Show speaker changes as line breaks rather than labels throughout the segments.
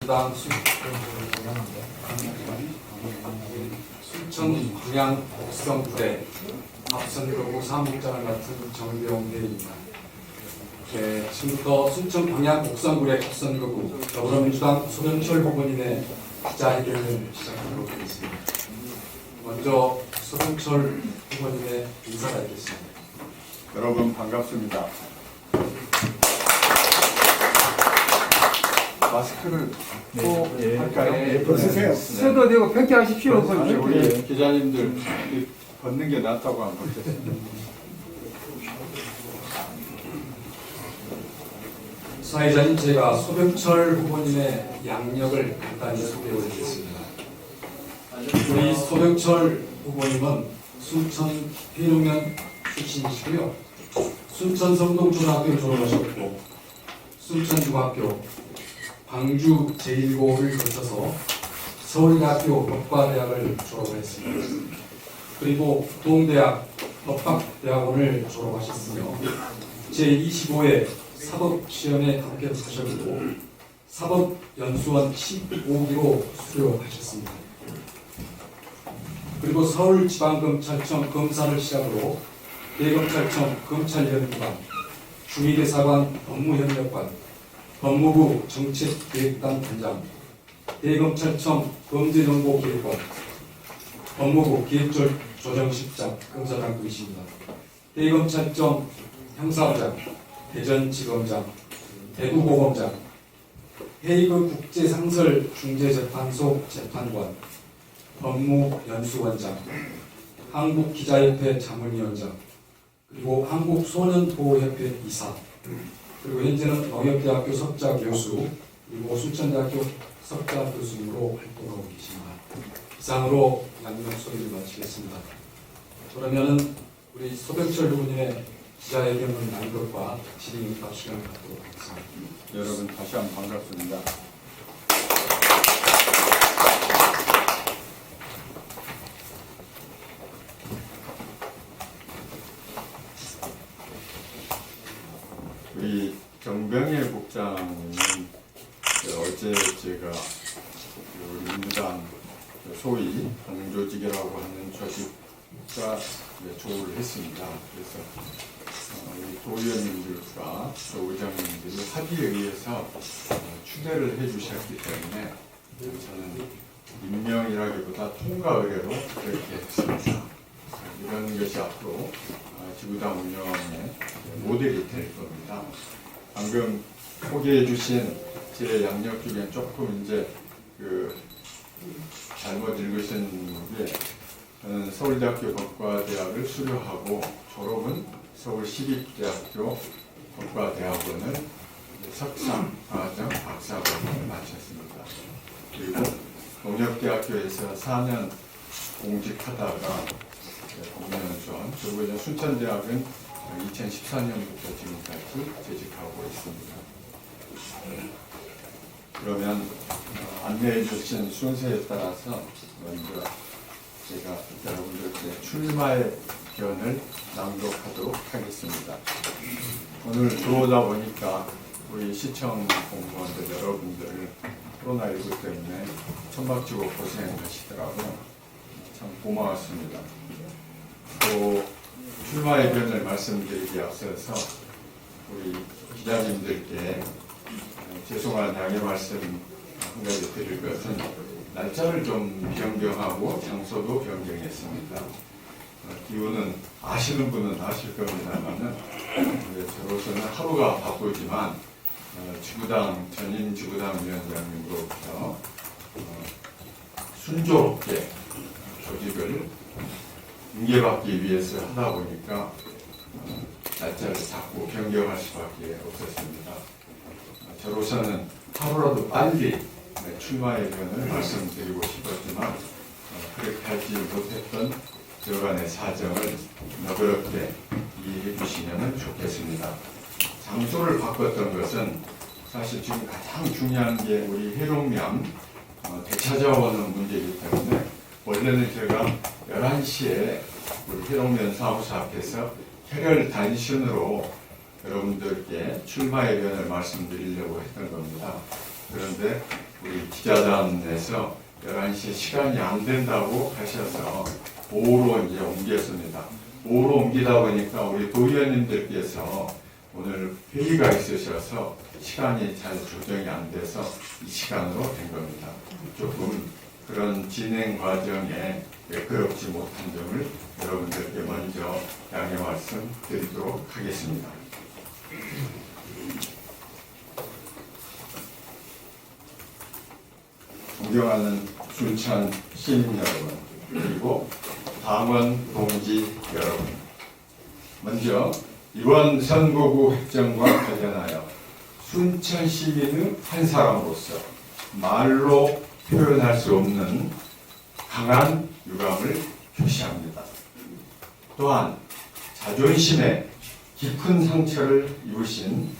민주당 순천 광양 곡성부대 합선거구 사무국장을 맡은 정병 대리입니다. 지금부터 순천 광양 곡성구의 합선거구 더불어민주당 소병철 후보님의 기자회견을 시작하도록 하겠습니다. 먼저 소병철 후보님의 인사가 있겠습니다.
여러분 반갑습니다. 마스크를 또 할까요?
벗으세요. 써도 되고 편집하십시오.
아니, 우리 기자님들 벗는 게 낫다고 하면 어땠어요?
사회자님, 제가 소병철 후보님의 양력을 간단히 소개해드리겠습니다. 우리 소병철 후보님은 순천 회룡면 출신이시고요. 순천 성동초등학교를 졸업하셨고 순천중학교, 광주 제1고를 거쳐서 서울대학교 법과대학을 졸업했습니다. 그리고 동대학 법학대학원을 졸업하셨으며 제25회 사법시험에 합격하셨고 사법연수원 15기로 수료하셨습니다. 그리고 서울지방검찰청 검사를 시작으로 대검찰청 검찰연구관, 중위대사관 법무협력관, 법무부 정책기획단 단장, 대검찰청 범죄정보기획관, 법무부 기획조정실장 검사장이십니다. 대검찰청 형사부장, 대전지검장, 대구고검장, 헤이그 국제상설중재재판소 재판관, 법무연수원장, 한국기자협회 자문위원장, 그리고 한국소년보호협회 이사, 그리고 현재는 농협대학교 석좌 교수, 그리고 순천대학교 석좌 교수님으로 활동하고 계십니다. 이상으로 양력 소개를 마치겠습니다. 그러면은 우리 소병철 후보님의 기자회견을 난 것과 질의응답 시간을 갖도록 하겠습니다.
여러분 다시 한번 반갑습니다. 우리 정병일 국장은 어제 제가 우리 민주당 소위 공조직이라고 하는 조직과 조우를 했습니다. 그래서 우리 도의원님들과 또 의장님들이 합의에 의해서 추대를 해주셨기 때문에 저는 임명이라기보다 통과 의뢰로 그렇게 했습니다. 이런 것이 앞으로 지구당 운영의 모델이 될 겁니다. 방금 소개해 주신 제 양력 중에 조금 이제 잘못 읽으신 게 저는 서울대학교 법과대학을 수료하고 졸업은 서울시립대학교 법과대학원을 석사, 과정, 박사과정을 마쳤습니다. 그리고 농협대학교에서 4년 공직하다가 공연수원, 그리고 이제 순천대학은 2014년부터 지금까지 재직하고 있습니다. 그러면 안내해 주신 순서에 따라서 먼저 제가 여러분들께 출마의 견을 낭독하도록 하겠습니다. 오늘 들어오다 보니까 우리 시청 공무원들 여러분들 코로나19 때문에 천박지고 고생하시더라고요. 참 고마웠습니다. 또 출마의 견을 말씀드리기 앞서서 우리 기자님들께 죄송한 양해 말씀 한 가지 드릴 것은 날짜를 좀 변경하고 장소도 변경했습니다. 기후는 아시는 분은 아실 겁니다만은 저로서는 하루가 바쁘지만 지구당 전임 지구당 위원장님으로부터 순조롭게 조직을 인계받기 위해서 하다 보니까 날짜를 자꾸 변경할 수밖에 없었습니다. 저로서는 하루라도 빨리 출마의 견을 말씀드리고 싶었지만 그렇게 하지 못했던 여간의 사정을 너그럽게 이해해 주시면 좋겠습니다. 장소를 바꿨던 것은 사실 지금 가장 중요한 게 우리 회룡면 되찾아오는 문제이기 때문에 원래는 제가 11시에 우리 회룡면 사무소 앞에서 혈혈 단신으로 여러분들께 출마의 견을 말씀드리려고 했던 겁니다. 그런데
우리 기자단에서 11시에 시간이 안 된다고 하셔서 오후로 이제 옮겼습니다. 오후로 옮기다 보니까 우리 도의원님들께서 오늘 회의가 있으셔서 시간이 잘 조정이 안 돼서 이 시간으로 된 겁니다. 조금 그런 진행 과정에 매끄럽지 못한 점을 여러분들께 먼저 양해 말씀 드리도록 하겠습니다. 존경하는 순천 시민 여러분, 그리고 당원 동지 여러분, 먼저 이번 선거구 획정과 관련하여 순천 시민의 한 사람으로서 말로 표현할 수 없는 강한 유감을 표시합니다. 또한 자존심에 깊은 상처를 입으신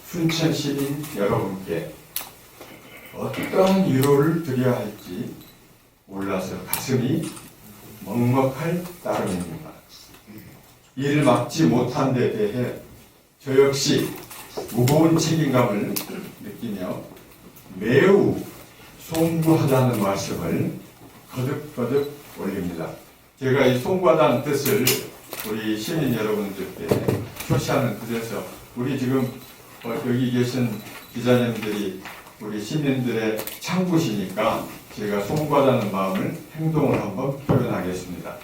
순천 시민 여러분께 어떠한 위로를 드려야 할지 몰라서 가슴이 먹먹할 따름입니다. 이를 막지 못한 데 대해 저 역시 무거운 책임감을 느끼며 매우 송구하다는 말씀을 거듭거듭 올립니다. 제가 이 송구하다는 뜻을 우리 시민 여러분들께 표시하는 뜻에서 우리 지금 여기 계신 기자님들이 우리 시민들의 창구시니까 제가 송구하다는 마음을 행동을 한번 표현하겠습니다.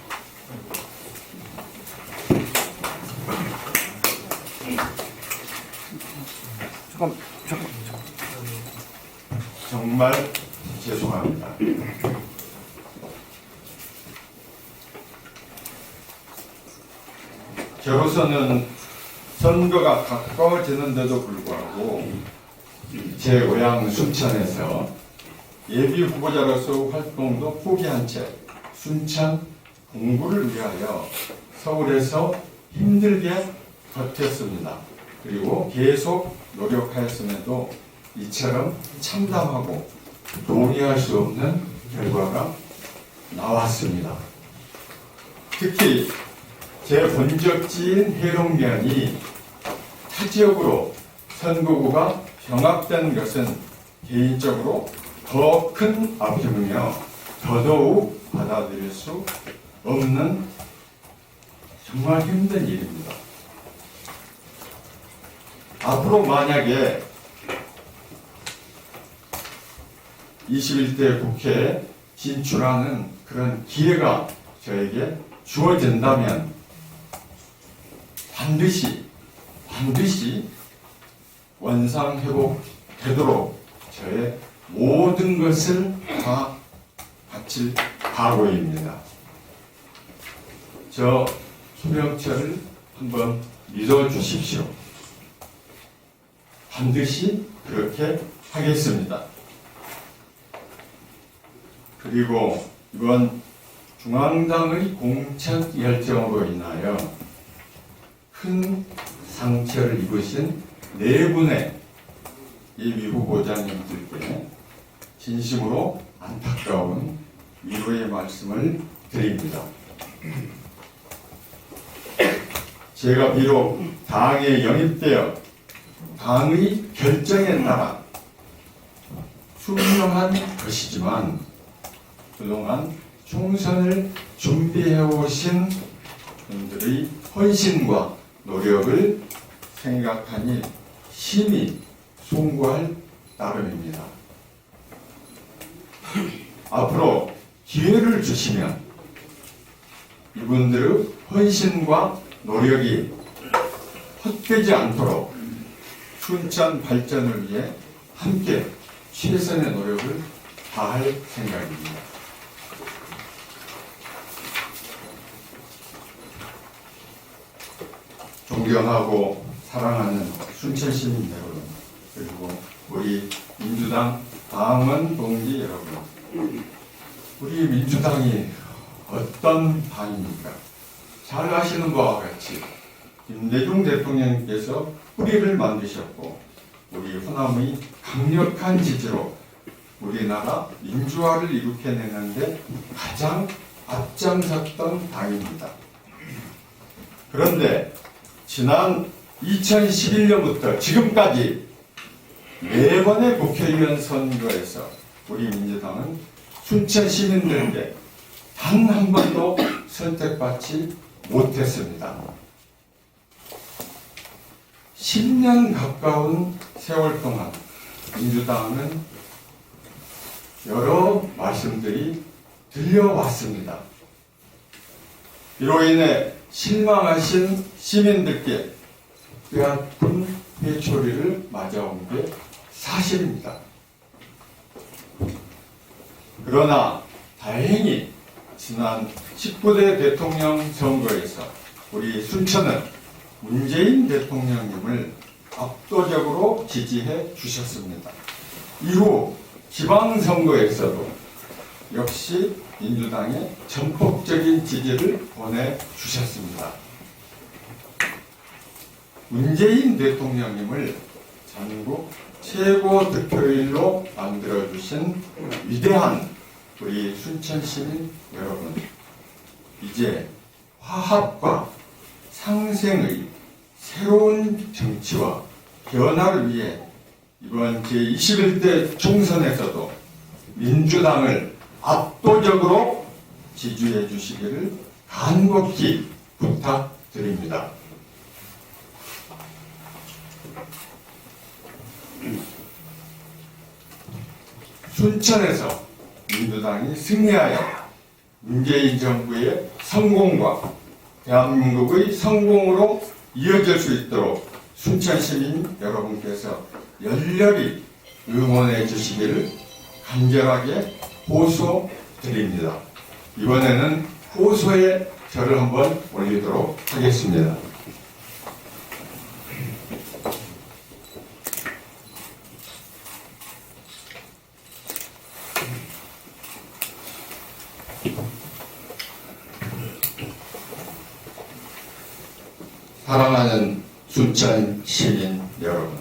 잠깐.
정말 죄송합니다. 저로서는 선거가 가까워지는데도 불구하고 제 고향 순천에서 예비 후보자로서 활동도 포기한 채 순천 공부를 위하여 서울에서 힘들게 버텼습니다. 그리고 계속 노력하였음에도 이처럼 참담하고 동의할 수 없는 결과가 나왔습니다. 특히 제 본적지인 해롱면이 타 지역으로 선거구가 병합된 것은 개인적으로 더 큰 아픔이며 더더욱 받아들일 수 없는 정말 힘든 일입니다. 앞으로 만약에 21대 국회에 진출하는 그런 기회가 저에게 주어진다면 반드시 원상회복되도록 저의 모든 것을 다 바칠 각오입니다. 저 소명철을 한번 믿어주십시오. 반드시 그렇게 하겠습니다. 그리고 이번 중앙당의 공천 열정으로 인하여 큰 상처를 입으신 네 분의 예비 후보자님들께 진심으로 안타까운 위로의 말씀을 드립니다. 제가 비록 당에 영입되어 당의 결정에 따라 투명한 것이지만 그동안 총선을 준비해오신 분들의 헌신과 노력을 생각하니 심히 송구할 따름입니다. 앞으로 기회를 주시면 이분들의 헌신과 노력이 헛되지 않도록 순천 발전을 위해 함께 최선의 노력을 다할 생각입니다. 존경하고 사랑하는 순천 시민 여러분, 그리고 우리 민주당 당원 동지 여러분, 우리 민주당이 어떤 당입니까? 잘 아시는 바와 같이 김대중 대통령께서 뿌리를 만드셨고 우리 호남의 강력한 지지로 우리나라 민주화를 일으켜내는데 가장 앞장섰던 당입니다. 그런데 지난 2011년부터 지금까지 4번의 국회의원 선거에서 우리 민주당은 순천 시민들에게 단 한 번도 선택받지 못했습니다. 10년 가까운 세월 동안 민주당은 여러 말씀들이 들려왔습니다. 이로 인해 실망하신 시민들께 뼈아픈 회초리를 맞아온 게 사실입니다. 그러나 다행히 지난 19대 대통령 선거에서 우리 순천은 문재인 대통령님을 압도적으로 지지해 주셨습니다. 이후 지방선거에서도 역시 민주당에 전폭적인 지지를 보내주셨습니다. 문재인 대통령님을 전국 최고 득표율로 만들어주신 위대한 우리 순천 시민 여러분, 이제 화합과 상생의 새로운 정치와 변화를 위해 이번 제21대 총선에서도 민주당을 압도적으로 지지해 주시기를 간곡히 부탁드립니다. 순천에서 민주당이 승리하여 문재인 정부의 성공과 대한민국의 성공으로 이어질 수 있도록 순천 시민 여러분께서 열렬히 응원해 주시기를 간절하게 호소드립니다. 이번에는 호소의 절을 한번 올리도록 하겠습니다. 사랑하는 순천 시민 여러분,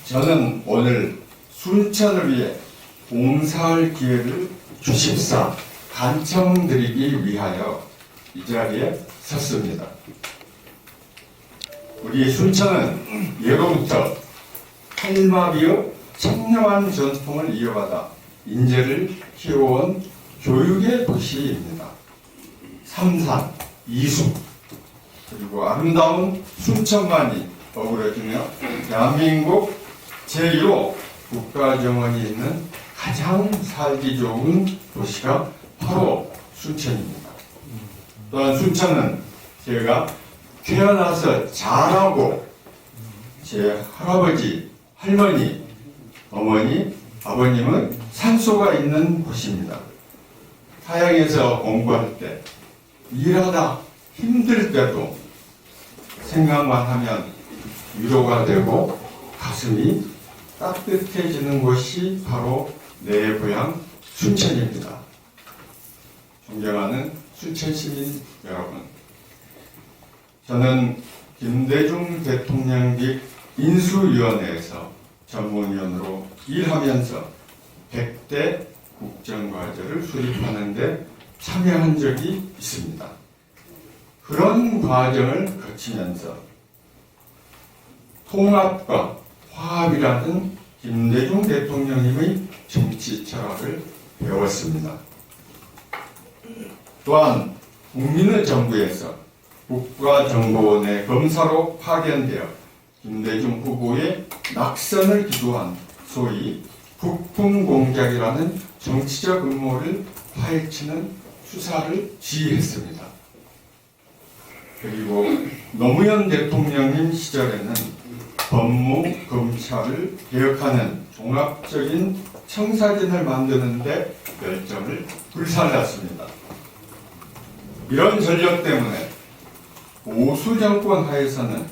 저는 오늘 순천을 위해 봉사할 기회를 주십사 간청드리기 위하여 이 자리에 섰습니다. 우리 순천은 예로부터 할마비의 청렴한 전통을 이어받아 인재를 키워온 교육의 도시입니다. 삼산, 이수, 그리고 아름다운 순천만이 어우러지며 대한민국 제1호 국가정원이 있는 가장 살기 좋은 도시가 바로 순천입니다. 또한 순천은 제가 태어나서 자라고 제 할아버지, 할머니, 어머니, 아버님은 산소가 있는 곳입니다. 타양에서 공부할 때, 일하다 힘들 때도 생각만 하면 위로가 되고 가슴이 따뜻해지는 곳이 바로 내 고향 순천입니다. 존경하는 순천 시민 여러분, 저는 김대중 대통령 및 인수위원회에서 전문위원으로 일하면서 100대 국정과제를 수립하는 데 참여한 적이 있습니다. 그런 과정을 거치면서 통합과 화합이라는 김대중 대통령님의 정치 철학을 배웠습니다. 또한 국민의 정부에서 국가정보원의 검사로 파견되어 김대중 후보의 낙선을 기도한 소위 북풍공작이라는 정치적 음모를 파헤치는 수사를 지휘했습니다. 그리고 노무현 대통령님 시절에는 법무, 검찰을 개혁하는 종합적인 청사진을 만드는 데 열정을 불살랐습니다. 이런 전력 때문에 보수 정권 하에서는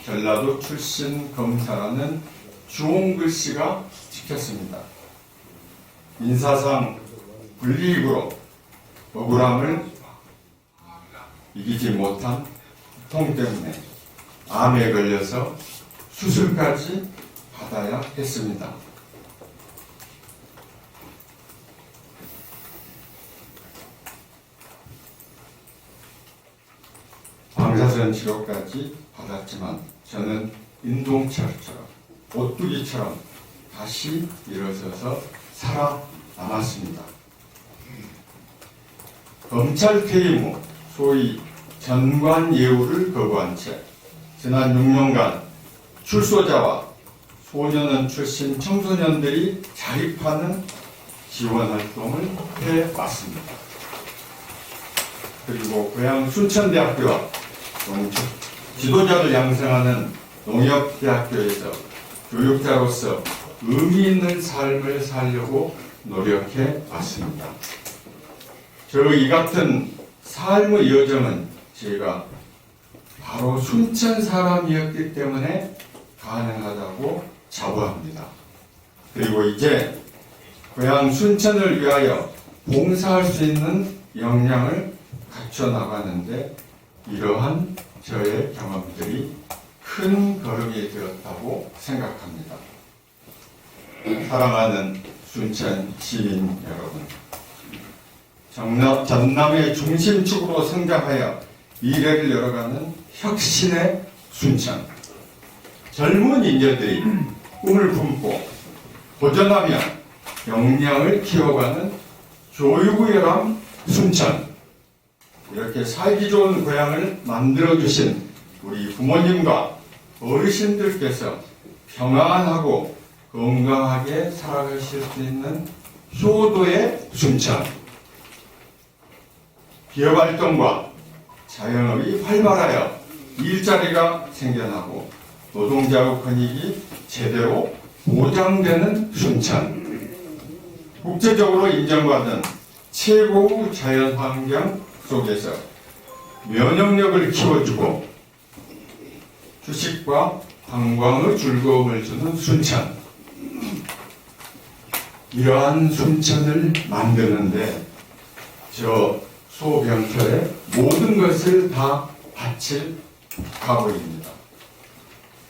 전라도 출신 검사라는 주홍글 씨가 지켰습니다. 인사상 불이익으로 억울함을 이기지 못한 고통 때문에 암에 걸려서 수술까지 받아야 했습니다. 방사선 치료까지 받았지만 저는 인동철처럼 오뚜기처럼 다시 일어서서 살아남았습니다. 검찰 퇴임 후 소위 전관 예우를 거부한 채 지난 6년간 출소자와 소년원 출신 청소년들이 자립하는 지원 활동을 해왔습니다. 그리고 고향 순천대학교와 지도자를 양성하는 농협대학교에서 교육자로서 의미 있는 삶을 살려고 노력해 왔습니다. 이 같은 삶의 여정은 제가 바로 순천 사람이었기 때문에 가능하다고 자부합니다. 그리고 이제 고향 순천을 위하여 봉사할 수 있는 역량을 갖춰 나가는데 이러한 저의 경험들이 큰 걸음이 되었다고 생각합니다. 사랑하는 순천 시민 여러분, 전남의 중심축으로 성장하여 미래를 열어가는 혁신의 순천, 젊은 인재들이 꿈을 품고 도전하며 역량을 키워가는 교육의 ram 순천, 이렇게 살기 좋은 고향을 만들어주신 우리 부모님과 어르신들께서 평안하고 건강하게 살아가실 수 있는 효도의 순천, 기업활동과 자영업이 활발하여 일자리가 생겨나고 노동자의 권익이 제대로 보장되는 순천, 국제적으로 인정받은 최고의 자연환경 속에서 면역력을 키워주고 주식과 관광의 즐거움을 주는 순천, 이러한 순천을 만드는데 저 소병철의 모든 것을 다 바칠 각오입니다.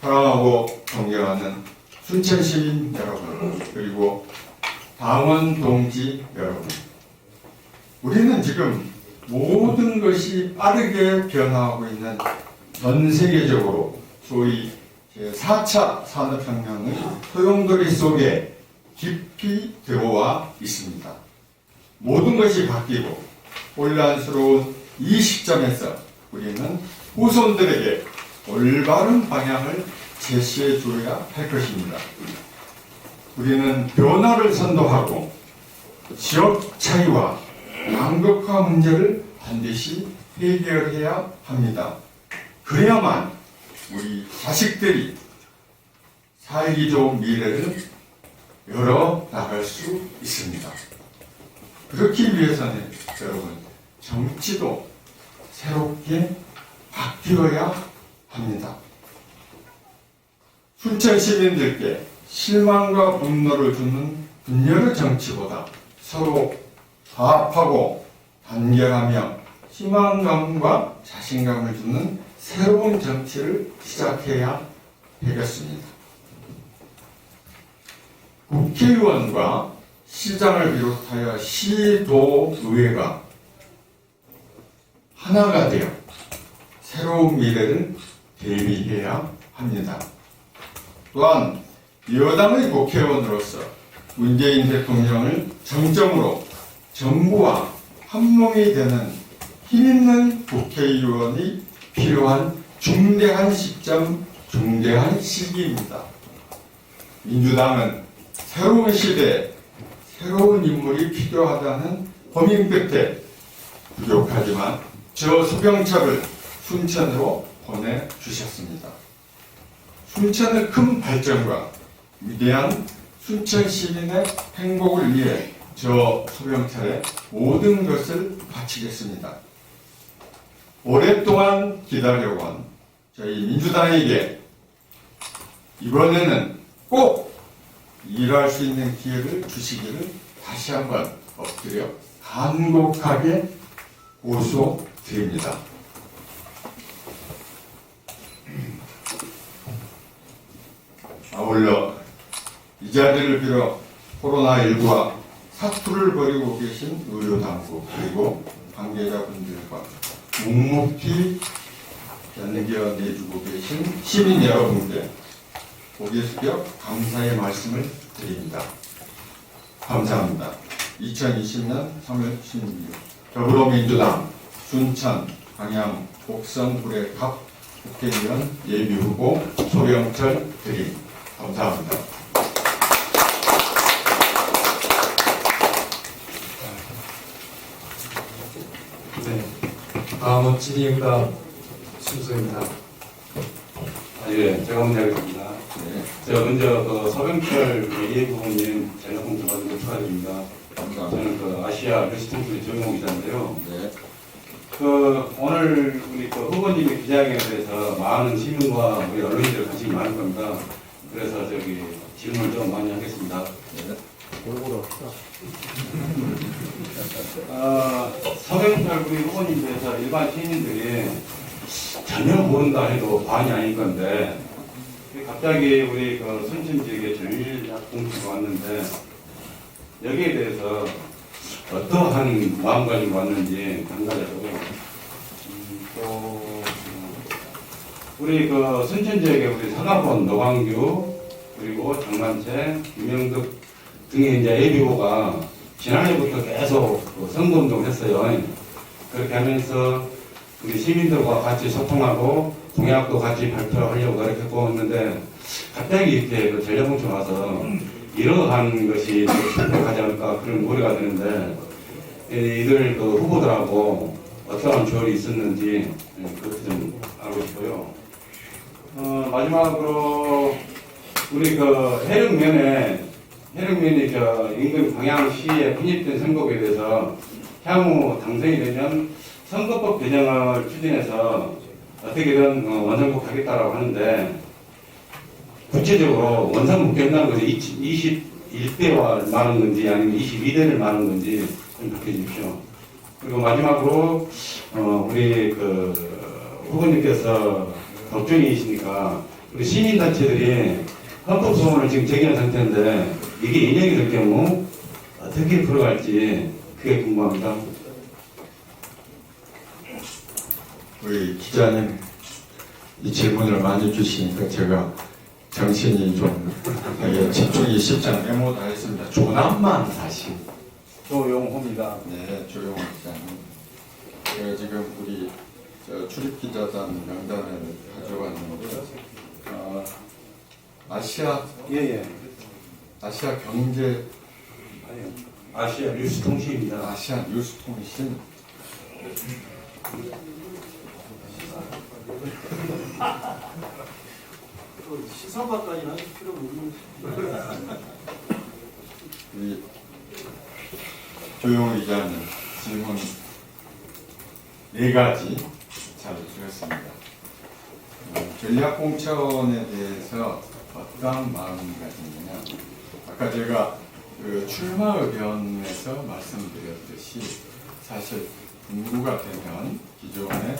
사랑하고 존경하는 순천 시민 여러분, 그리고 당원 동지 여러분, 우리는 지금 모든 것이 빠르게 변화하고 있는 전 세계적으로 소위 제4차 산업혁명의 소용돌이 속에 깊이 들어와 있습니다. 모든 것이 바뀌고 혼란스러운 이 시점에서 우리는 후손들에게 올바른 방향을 제시해 줘야 할 것입니다. 우리는 변화를 선도하고 지역 차이와 양극화 문제를 반드시 해결해야 합니다. 그래야만 우리 자식들이 살기 좋은 미래를 열어 나갈 수 있습니다. 그렇기 위해서는 여러분, 정치도 새롭게 바뀌어야 합니다. 순천 시민들께 실망과 분노를 주는 분열의 정치보다 서로 화합하고 단결하며 희망감과 자신감을 주는 새로운 정치를 시작해야 되겠습니다. 국회의원과 시장을 비롯하여 시도의회가 하나가 되어 새로운 미래를 대비해야 합니다. 또한 여당의 국회의원으로서 문재인 대통령을 정점으로 정부와 한몸이 되는 힘있는 국회의원이 필요한 중대한 시점, 중대한 시기입니다. 민주당은 새로운 시대에 새로운 인물이 필요하다는 고민 끝에 부족하지만 저 소병철을 순천으로 보내주셨습니다. 순천의 큰 발전과 위대한 순천 시민의 행복을 위해 저 소병철의 모든 것을 바치겠습니다. 오랫동안 기다려온 저희 민주당에게 이번에는 꼭 일할 수 있는 기회를 주시기를 다시 한번 엎드려 간곡하게 호소드립니다. 아울러 이 자리를 빌어 코로나19와 사투를 벌이고 계신 의료당국 그리고 관계자분들과 묵묵히 견뎌내주고 계신 시민 여러분께 고개 숙여 감사의 말씀을 드립니다. 감사합니다. 2020년 3월 16일 더불어민주당 순천, 광양, 곡성, 구례갑 국회의원 예비후보 소영철 드림. 감사합니다.
네. 다음은 질의응답 순서입니다.
예, 제가 먼저 하겠습니다.
네,
제가 먼저 그 서병철 예비후보님 전략공천 받은 거 축하드립니다.
감사합니다.
저는 그 아시아 뉴스통신의 정용 기자인데요.
네,
그 오늘 우리 그 후보님의 기자회견에 대해서 많은 시민과 우리 언론인들 관심이 많을 겁니다. 그래서 저기 질문을 좀 많이 하겠습니다.
네.
서병철 우리 후보님 대해서 일반 시민들이 전혀 모른다 해도 과언이 아닐 건데 갑자기 우리 그 순천 지역에 전략공천이 왔는데 여기에 대해서 어떠한 마음가짐이 왔는지 한 가지고 또 우리 그 순천 지역에 우리 사과본 노광규 그리고 장만채 김영득 등의 이제 예비후보가 지난해부터 계속 그 선거운동을 했어요. 그렇게 하면서 우리 시민들과 같이 소통하고 공약도 같이 발표하려고 노력했고 했는데 갑자기 이렇게 그 전략공천 와서 이러한 것이 실패하지 않을까 그런 우려가 되는데 이들 그 후보들하고 어떠한 조율이 있었는지 그것 좀 알고 싶어요. 마지막으로 우리 그 해령면이 저 인근 광양시에 편입된 선거구에 대해서 향후 당선이 되면 선거법 개정을 추진해서 어떻게든 원상복하겠다라고 하는데 구체적으로 원상복된다는 것이 21대와 말하는 건지 아니면 22대를 말하는 건지 좀 밝혀 주십시오. 그리고 마지막으로 우리 그 후보님께서 법조인이시니까 우리 시민단체들이 헌법소원을 지금 제기한 상태인데 이게 인용이 될 경우 어떻게 풀어갈지 그게 궁금합니다.
우리 기자님 이 질문을 많이 주시니까 제가 정신이 좀 되게 집중이 쉽지 않게 메모 다 했습니다. 조남만 사실.
조용호입니다.
네, 조용호 기자님. 제가 지금 우리 출입 기자단 명단을 가져왔는데 아시아 경제
아시아 뉴스통신입니다.
아시아 뉴스통신
시사과까지는 하실 필요가 없는
우리 조용호 기자님 질문 4가지 잘 들었습니다. 전략공천에 대해서 어떤 마음이 가지느냐. 아까 제가 그 출마 의견에서 말씀드렸듯이 사실 인구가 되면 기존에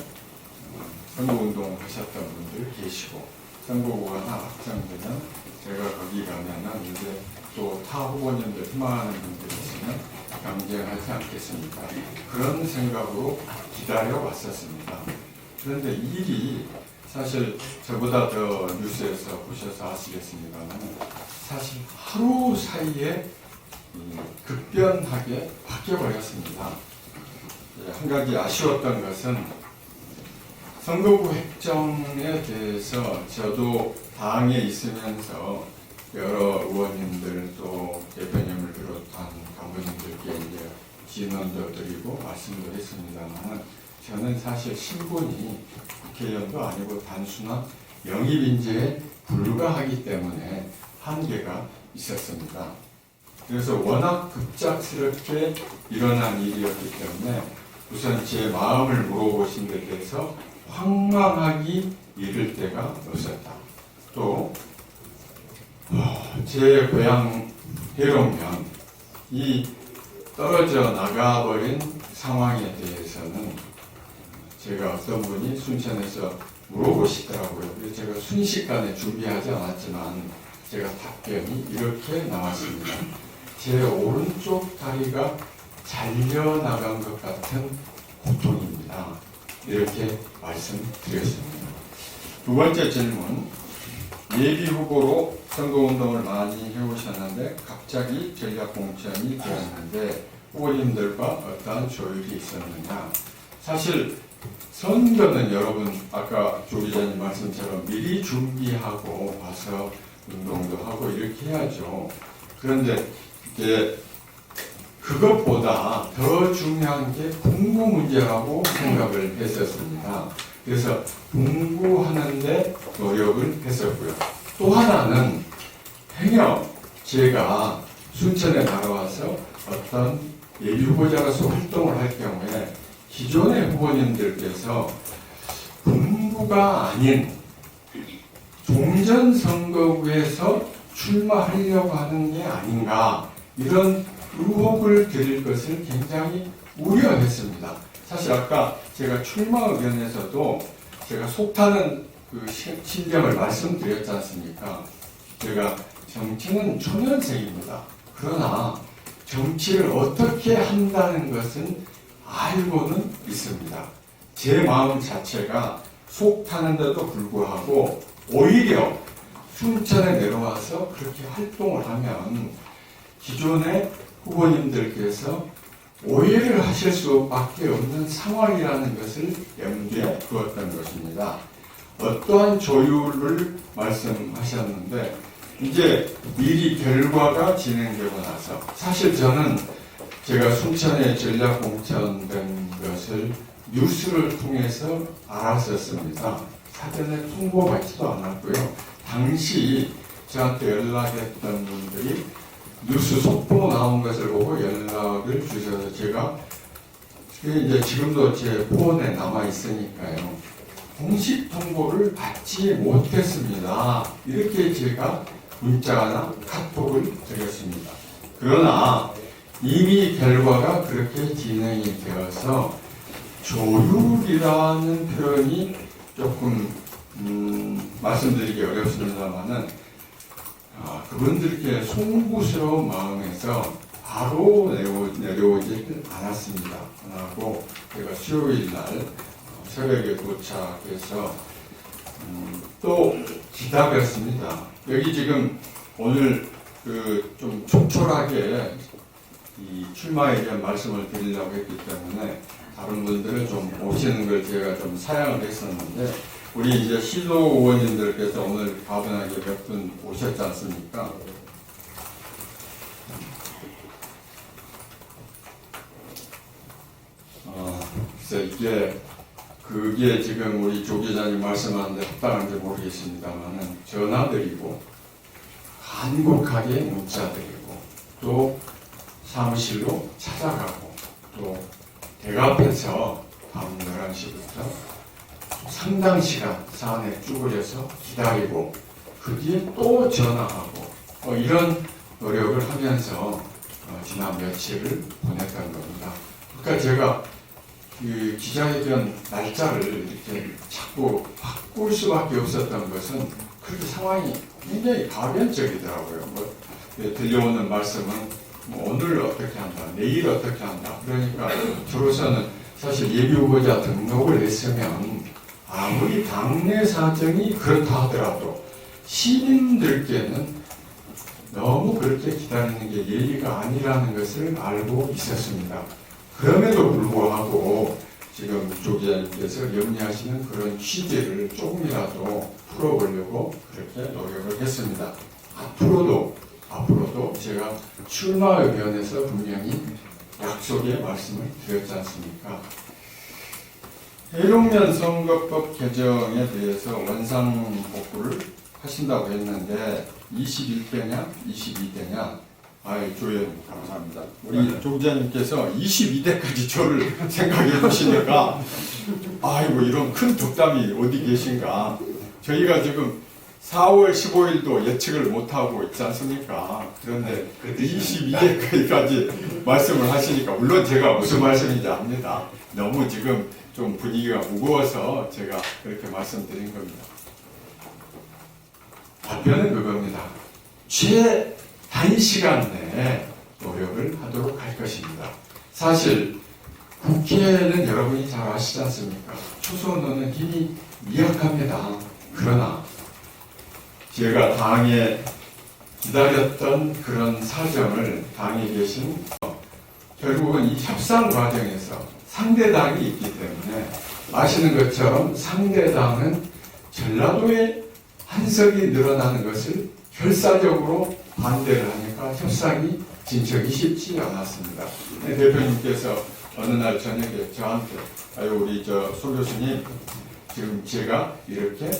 선거운동 하셨던 분들 계시고 선거구가 하나 확정되면 제가 거기 가면은 이제 또 타 후보님들 희망하는 분들이 있으면 경쟁하지 않겠습니까? 그런 생각으로 기다려 왔었습니다. 그런데 일이 사실 저보다 더 뉴스에서 보셔서 아시겠습니다만 사실 하루 사이에 급변하게 바뀌어버렸습니다. 한 가지 아쉬웠던 것은 선거구 획정에 대해서 저도 당에 있으면서 여러 의원님들 또 대표님을 비롯한 간부님들께 이제 진언도 드리고 말씀도 했습니다만 저는 사실 신분이 국회의원도 아니고 단순한 영입인재에 불과하기 때문에 한계가 있었습니다. 그래서 워낙 급작스럽게 일어난 일이었기 때문에 우선 제 마음을 물어보신 데 대해서 황망하기 이를 때가 없었다. 또 제 고향 해롱면 이 떨어져 나가버린 상황에 대해서는 제가 어떤 분이 순천에서 물어보시더라고요. 그래서 제가 순식간에 준비하지 않았지만 제가 답변이 이렇게 나왔습니다. 제 오른쪽 다리가 잘려나간 것 같은 고통입니다. 이렇게 말씀드렸습니다. 두 번째 질문. 예비 후보로 선거운동을 많이 해오셨는데 갑자기 전략공천이 되었는데 후보님들과 어떠한 조율이 있었느냐. 사실 선거는 여러분 아까 조 기자님 말씀처럼 미리 준비하고 와서 운동도 하고 이렇게 해야죠. 그런데 이제 그것보다 더 중요한 게 공부 문제라고 생각을 했었습니다. 그래서 공부하는데 노력을 했었고요. 또 하나는 행여 제가 순천에 나가와서 어떤 예비 후보자로서 활동을 할 경우에 기존의 후보님들께서 군부가 아닌 종전선거구에서 출마하려고 하는 게 아닌가 이런 의혹을 드릴 것을 굉장히 우려했습니다. 사실 아까 제가 출마 의견에서도 제가 속타는 그 심정을 말씀드렸지 않습니까? 제가 정치는 초년생입니다. 그러나 정치를 어떻게 한다는 것은 알고는 있습니다. 제 마음 자체가 속타는데도 불구하고 오히려 순천에 내려와서 그렇게 활동을 하면 기존의 후보님들께서 오해를 하실 수밖에 없는 상황이라는 것을 염두에 두었던 것입니다. 어떠한 조율을 말씀하셨는데 이제 미리 결과가 진행되고 나서 사실 저는 제가 순천에 전략 공천된 것을 뉴스를 통해서 알았었습니다. 사전에 통보받지도 않았고요. 당시 저한테 연락했던 분들이 뉴스 속보 나온 것을 보고 연락을 주셔서 제가 이제 지금도 제 폰에 남아 있으니까요. 공식 통보를 받지 못했습니다. 이렇게 제가 문자나 카톡을 드렸습니다. 그러나 이미 결과가 그렇게 진행이 되어서 조율이라는 표현이 조금 말씀드리기 어렵습니다만은 그분들께 송구스러운 마음에서 바로 내려오지 않았습니다. 하고 제가 수요일 날 새벽에 도착해서 또 기다렸습니다. 여기 지금 오늘 좀 촉촉하게 이 출마에 대한 말씀을 드리려고 했기 때문에 다른 분들은 좀 오시는 걸 제가 좀 사양을 했었는데 우리 이제 시도 의원님들께서 오늘 가분하게 몇 분 오셨지 않습니까? 글쎄 그게 지금 우리 조 기자님 말씀하는데 합당한지 모르겠습니다만은 전화드리고 간곡하게 문자드리고 또 사무실로 찾아가고 또 대갑해서 밤 11시부터 상당 시간 사안에 쭈그려서 기다리고 그 뒤에 또 전화하고 이런 노력을 하면서 지난 며칠을 보냈던 겁니다. 그러니까 제가 그 기자회견 날짜를 이렇게 자꾸 바꿀 수밖에 없었던 것은 그렇게 상황이 굉장히 가변적이더라고요. 들려오는 말씀은 오늘 어떻게 한다, 내일 어떻게 한다. 그러니까 저로서는 사실 예비후보자 등록을 했으면 아무리 당내 사정이 그렇다 하더라도 시민들께는 너무 그렇게 기다리는 게 예의가 아니라는 것을 알고 있었습니다. 그럼에도 불구하고 지금 조 기자님께서 염려하시는 그런 취지를 조금이라도 풀어보려고 그렇게 노력을 했습니다. 앞으로도 제가 출마 의견에서 분명히 약속의 말씀을 드렸지 않습니까? 해룡면 선거법 개정에 대해서 원상복구를 하신다고 했는데 21대냐 22대냐 조연 감사합니다. 우리 조 기자님께서 22대까지 저를 생각해 주시니까 아이고 이런 큰 덕담이 어디 계신가. 저희가 지금 4월 15일도 예측을 못하고 있지 않습니까? 그런데 22대까지 말씀을 하시니까 물론 제가 무슨 말씀인지 압니다. 너무 지금 좀 분위기가 무거워서 제가 그렇게 말씀드린 겁니다. 답변은 그겁니다. 단시간 내에 노력을 하도록 할 것입니다. 사실 국회는 여러분이 잘 아시지 않습니까? 초선호는 힘이 미약합니다. 그러나 제가 당에 기다렸던 그런 사정을 당에 계신 결국은 이 협상 과정에서 상대당이 있기 때문에 아시는 것처럼 상대당은 전라도의 한석이 늘어나는 것을 결사적으로 반대를 하니까 협상이 진척이 쉽지 않았습니다. 대표님께서 어느 날 저녁에 저한테 아유 우리 소 교수님 지금 제가 이렇게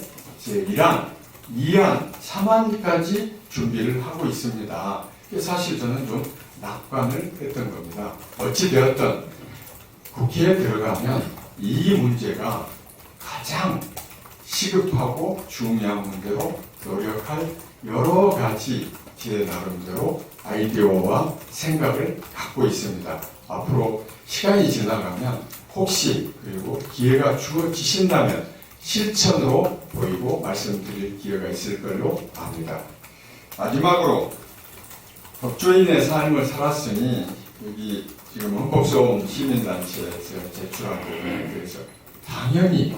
제1안, 2안, 3안까지 준비를 하고 있습니다. 사실 저는 좀 낙관을 했던 겁니다. 어찌되었든 국회에 들어가면 이 문제가 가장 시급하고 중요한 문제로 노력할 여러 가지 제 나름대로 아이디어와 생각을 갖고 있습니다. 앞으로 시간이 지나가면 혹시 그리고 기회가 주어지신다면 실천으로 보이고 말씀드릴 기회가 있을 걸로 압니다. 마지막으로 법조인의 삶을 살았으니 여기 지금 헌법소원 시민단체에서 제출한 부분에 대해서 당연히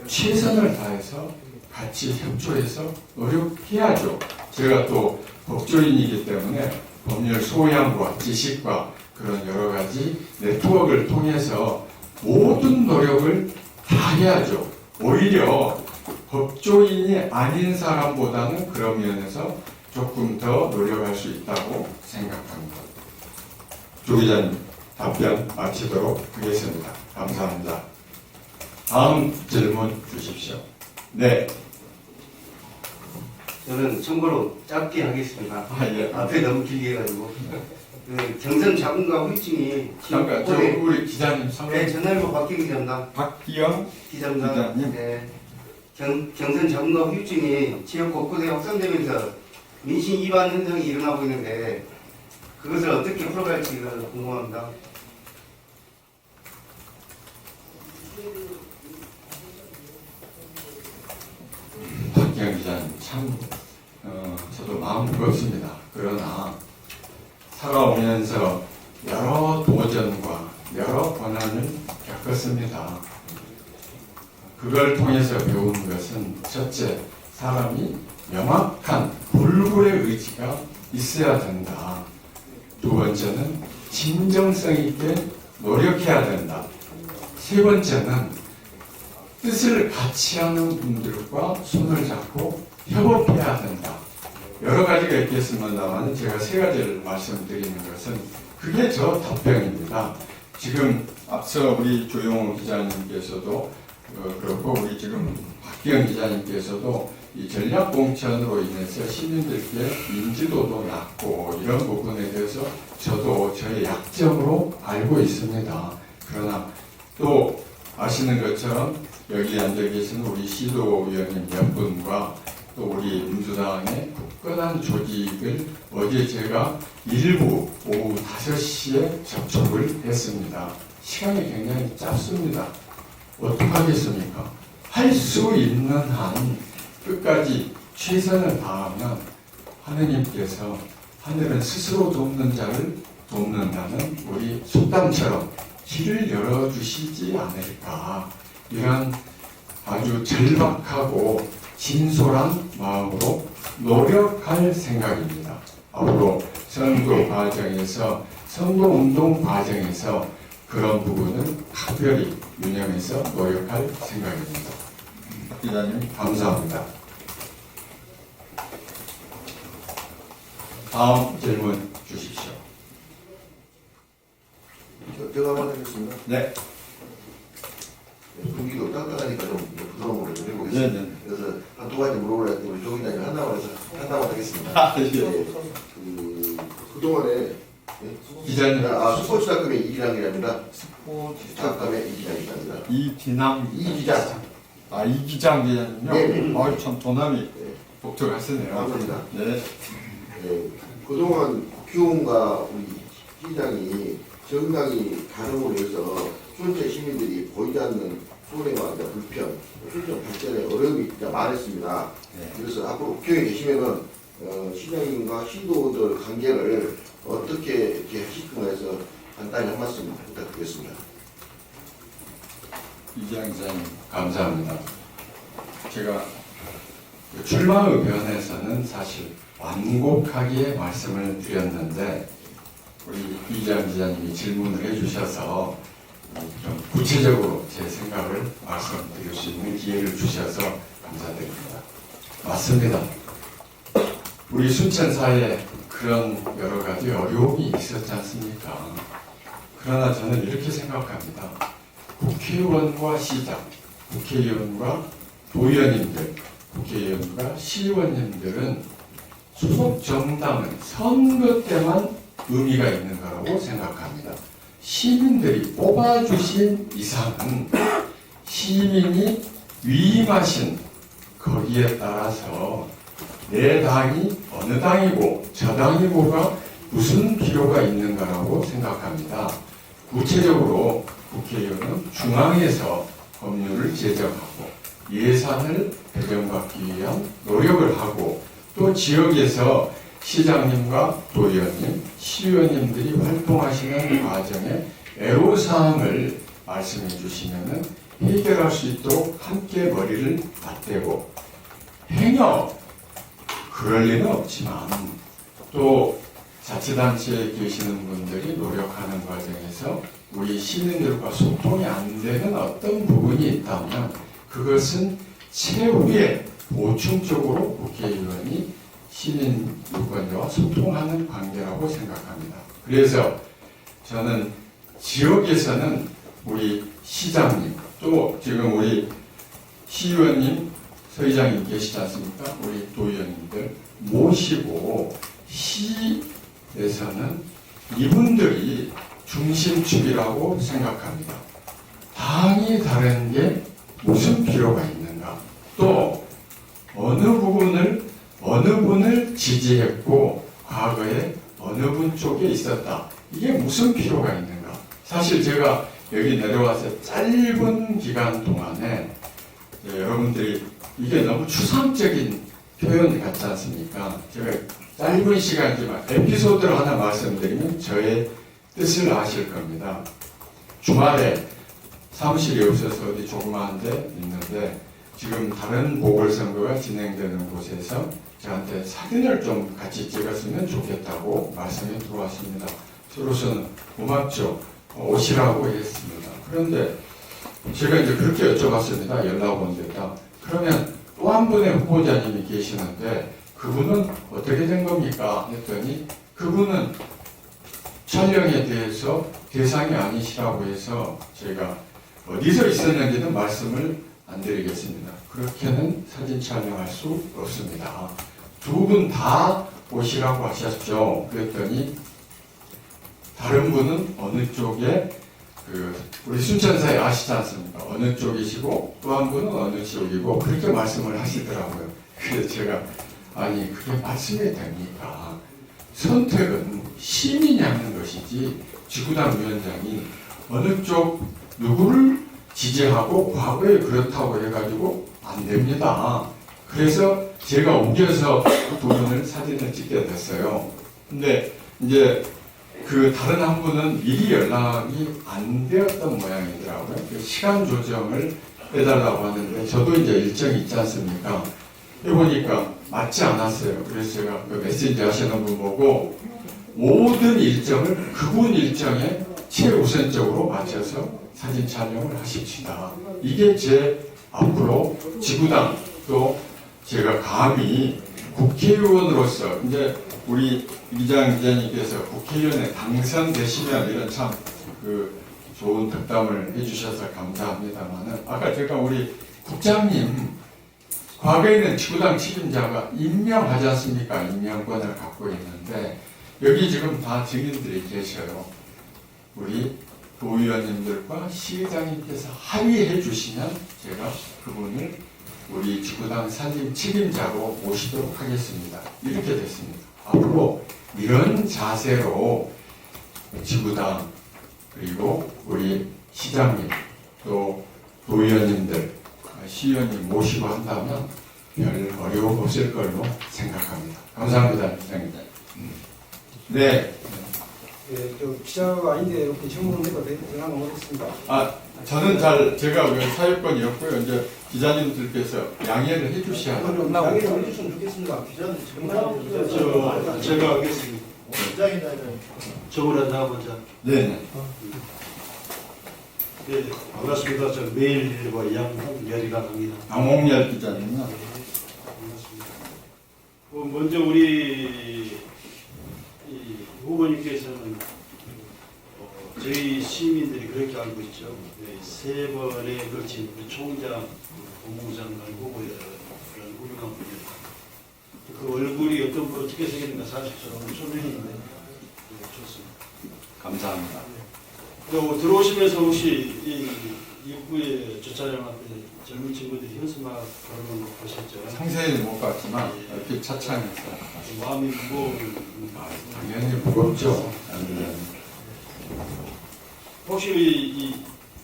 최선을 다해서 같이 협조해서 노력해야죠. 제가 또 법조인이기 때문에 법률 소양과 지식과 그런 여러 가지 네트워크를 통해서 모든 노력을 다 해야죠. 오히려 법조인이 아닌 사람보다는 그런 면에서 조금 더 노력할 수 있다고 생각합니다. 조 기자님 답변 마치도록 하겠습니다. 감사합니다. 다음 질문 주십시오. 네.
저는 참고로 짧게 하겠습니다.
예.
앞에 너무 길게 해가지고 그 경선 자금과 후유증이
잠깐 저 우리 기자님
네,
상담.
전화일보 박기영 기자입니다.
박기영
기자입니다.
기자님.
네. 경선 자금과 후유증이 지역 곳곳에 확산되면서 민심 위반 현상이 일어나고 있는데 그것을 어떻게 풀어갈지가 궁금합니다.
박기영 기자님 참 저도 마음 무겁습니다. 그러나 살아오면서 여러 도전과 여러 고난을 겪었습니다. 그걸 통해서 배운 것은 첫째, 사람이 명확한 불굴의 의지가 있어야 된다. 두 번째는 진정성 있게 노력해야 된다. 세 번째는 뜻을 같이 하는 분들과 손을 잡고 협업해야 된다. 여러 가지가 있겠습니다만 제가 세 가지를 말씀드리는 것은 그게 저 답변입니다. 지금 앞서 우리 조용호 기자님께서도 그렇고 우리 지금 박기영 기자님께서도 이 전략공천으로 인해서 시민들께 인지도도 낮고 이런 부분에 대해서 저도 저의 약점으로 알고 있습니다. 그러나 또 아시는 것처럼 여기 앉아 계신 우리 시도위원님 몇 분과 또 우리 민주당의 굳건한 조직을 어제 제가 일부 오후 5시에 접촉을 했습니다. 시간이 굉장히 짧습니다. 어떡하겠습니까? 할 수 있는 한 끝까지 최선을 다하면 하느님께서 하늘은 스스로 돕는 자를 돕는다는 우리 속담처럼 길을 열어주시지 않을까. 이런 아주 절박하고 진솔한 마음으로 노력할 생각입니다. 앞으로 선거 과정에서, 선거운동 과정에서 그런 부분을 각별히 유념해서 노력할 생각입니다. 기자님 감사합니다. 다음 질문 주십시오.
제가 한번 하겠습니다.
네.
분위기도 딱딱하니까 좀 부드러운 걸로 좀 해보겠습니다.
네네.
그래서 한 두 가지 물어보려 했더니 우리 조 기자님 한다고 하겠습니다.
예.
그동안에
기자님
스포츠 작가의 이기장이 아니라 스포츠 작가의 이기장이 아니라
이기남
이기장.
이기장 기자님요?
네.
아유 참 도남이
네.
독특하시네요.
감사합니다.
네.
그동안 국회의원과 우리 시장이 정당이 가름으로 해서 순체 시민들이 보이지 않는 손해와 불편, 순정 발전에 어려움이 많았습니다.
네.
그래서 앞으로 국회에 계시면은 시장님과 시도들 관계를 어떻게 이렇게 하실 건가 해서 간단히 한 말씀 부탁드리겠습니다.
이기장 기자님 감사합니다. 제가 출마 의견에서는 사실 완곡하게 말씀을 드렸는데 우리 이장 기자님이 질문을 해주셔서 좀 구체적으로 제 생각을 말씀드릴 수 있는 기회를 주셔서 감사드립니다. 맞습니다. 우리 순천사에 그런 여러 가지 어려움이 있었지 않습니까? 그러나 저는 이렇게 생각합니다. 국회의원과 시장, 국회의원과 도의원님들, 국회의원과 시의원님들은 소속 정당은 선거 때만 의미가 있는 거라고 생각합니다. 시민들이 뽑아주신 이상은 시민이 위임하신 거기에 따라서 내 당이 어느 당이고 저 당이고가 무슨 필요가 있는가라고 생각합니다. 구체적으로 국회의원은 중앙에서 법률을 제정하고 예산을 배정받기 위한 노력을 하고 또 지역에서 시장님과 도의원님, 시의원님들이 활동하시는 과정에 애로사항을 말씀해 주시면 해결할 수 있도록 함께 머리를 맞대고 행여 그럴 리는 없지만 또 자치단체에 계시는 분들이 노력하는 과정에서 우리 시민들과 소통이 안 되는 어떤 부분이 있다면 그것은 최후에 보충적으로 국회의원이 시민 유권자와 소통하는 관계라고 생각합니다. 그래서 저는 지역에서는 우리 시장님 또 지금 우리 시의원님 서의장님 계시지 않습니까? 우리 도의원님들 모시고 시에서는 이분들이 중심축이라고 생각합니다. 당이 다른 게 무슨 필요가 있는가? 또 어느 분을 지지했고 과거에 어느 분 쪽에 있었다. 이게 무슨 필요가 있는가? 사실 제가 여기 내려와서 짧은 기간 동안에 여러분들이 이게 너무 추상적인 표현 같지 않습니까? 제가 짧은 시간이지만 에피소드를 하나 말씀드리면 저의 뜻을 아실 겁니다. 주말에 사무실이 없어서 어디 조그마한 데 있는데 지금 다른 보궐선거가 진행되는 곳에서 저한테 사진을 좀 같이 찍었으면 좋겠다고 말씀이 들어왔습니다. 저로서는 고맙죠. 오시라고 했습니다. 그런데 제가 이제 그렇게 여쭤봤습니다. 연락 온 데다. 그러면 또 한 분의 후보자님이 계시는데 그분은 어떻게 된 겁니까? 했더니 그분은 촬영에 대해서 대상이 아니시라고 해서 제가 어디서 있었는지는 말씀을 안 드리겠습니다. 그렇게는 사진 촬영할 수 없습니다. 두 분 다 오시라고 하셨죠. 그랬더니 다른 분은 어느 쪽에 우리 순천사에 아시지 않습니까? 어느 쪽이시고 또 한 분은 어느 쪽이고 그렇게 말씀을 하시더라고요. 그래서 제가 아니 그게 말씀이 됩니까? 선택은 시민이 하는 것이지 지구당 위원장이 어느 쪽 누구를 지지하고 과거에 그렇다고 해가지고 안 됩니다. 그래서 제가 우겨서 두 분을 사진을 찍게 됐어요. 근데 이제 그 다른 한 분은 미리 연락이 안 되었던 모양이더라고요. 그 시간 조정을 해달라고 하는데 저도 이제 일정이 있지 않습니까? 해보니까 맞지 않았어요. 그래서 제가 그 메시지 하시는 분 보고 모든 일정을 그분 일정에 최우선적으로 맞춰서 사진 촬영을 하십시다. 이게 제 앞으로 지구당 또 제가 감히 국회의원으로서 이제 우리 이장 기자님께서 국회의원에 당선되시면 이런 참 좋은 덕담을 해주셔서 감사합니다만은 아까 제가 우리 국장님 과거에는 지구당 책임자가 임명하지 않습니까? 임명권을 갖고 있는데 여기 지금 다 증인들이 계셔요. 우리 도의원님들과 시의장님께서 합의해 주시면 제가 그분을 우리 지구당 산림 책임자로 모시도록 하겠습니다. 이렇게 됐습니다. 앞으로 이런 자세로 지구당 그리고 우리 시장님 또 도의원님들 시의원님 모시고 한다면 별 어려움 없을 걸로 생각합니다. 감사합니다. 시장님. 네.
예, 저 기자가 아닌데 이렇게 질문을 해도 되나 모르겠습니다.
저는 제가 왜 사회권이었고요. 이제 기자님들께서 양해를 해주셔야
그럼 양해를 해주시면 좋겠습니다. 기자는
제가 하겠습니다. 저번에 먼저.
네.
네, 반갑습니다. 저 매일일보 양홍열이라고 합니다.
강홍열 기자님요.
반갑습니다. 먼저 우리 이 후보님께서는 저희 시민들이 그렇게 알고 있죠. 네, 3번에 걸친 우리 총장, 법무장관 후보의 그런 훌륭한 분이었다. 그 얼굴이 어떻게 생겼는가 사실 저는 초면인데 좋습니다.
감사합니다.
그리고 들어오시면서 혹시 이 입구에 주차장 앞에 젊은 친구들이 현수막 걸어놓은 거 보셨죠?
상세히는 못 봤지만 이렇게 차창에서
마음이 무거운.
당연히 무겁죠.
혹시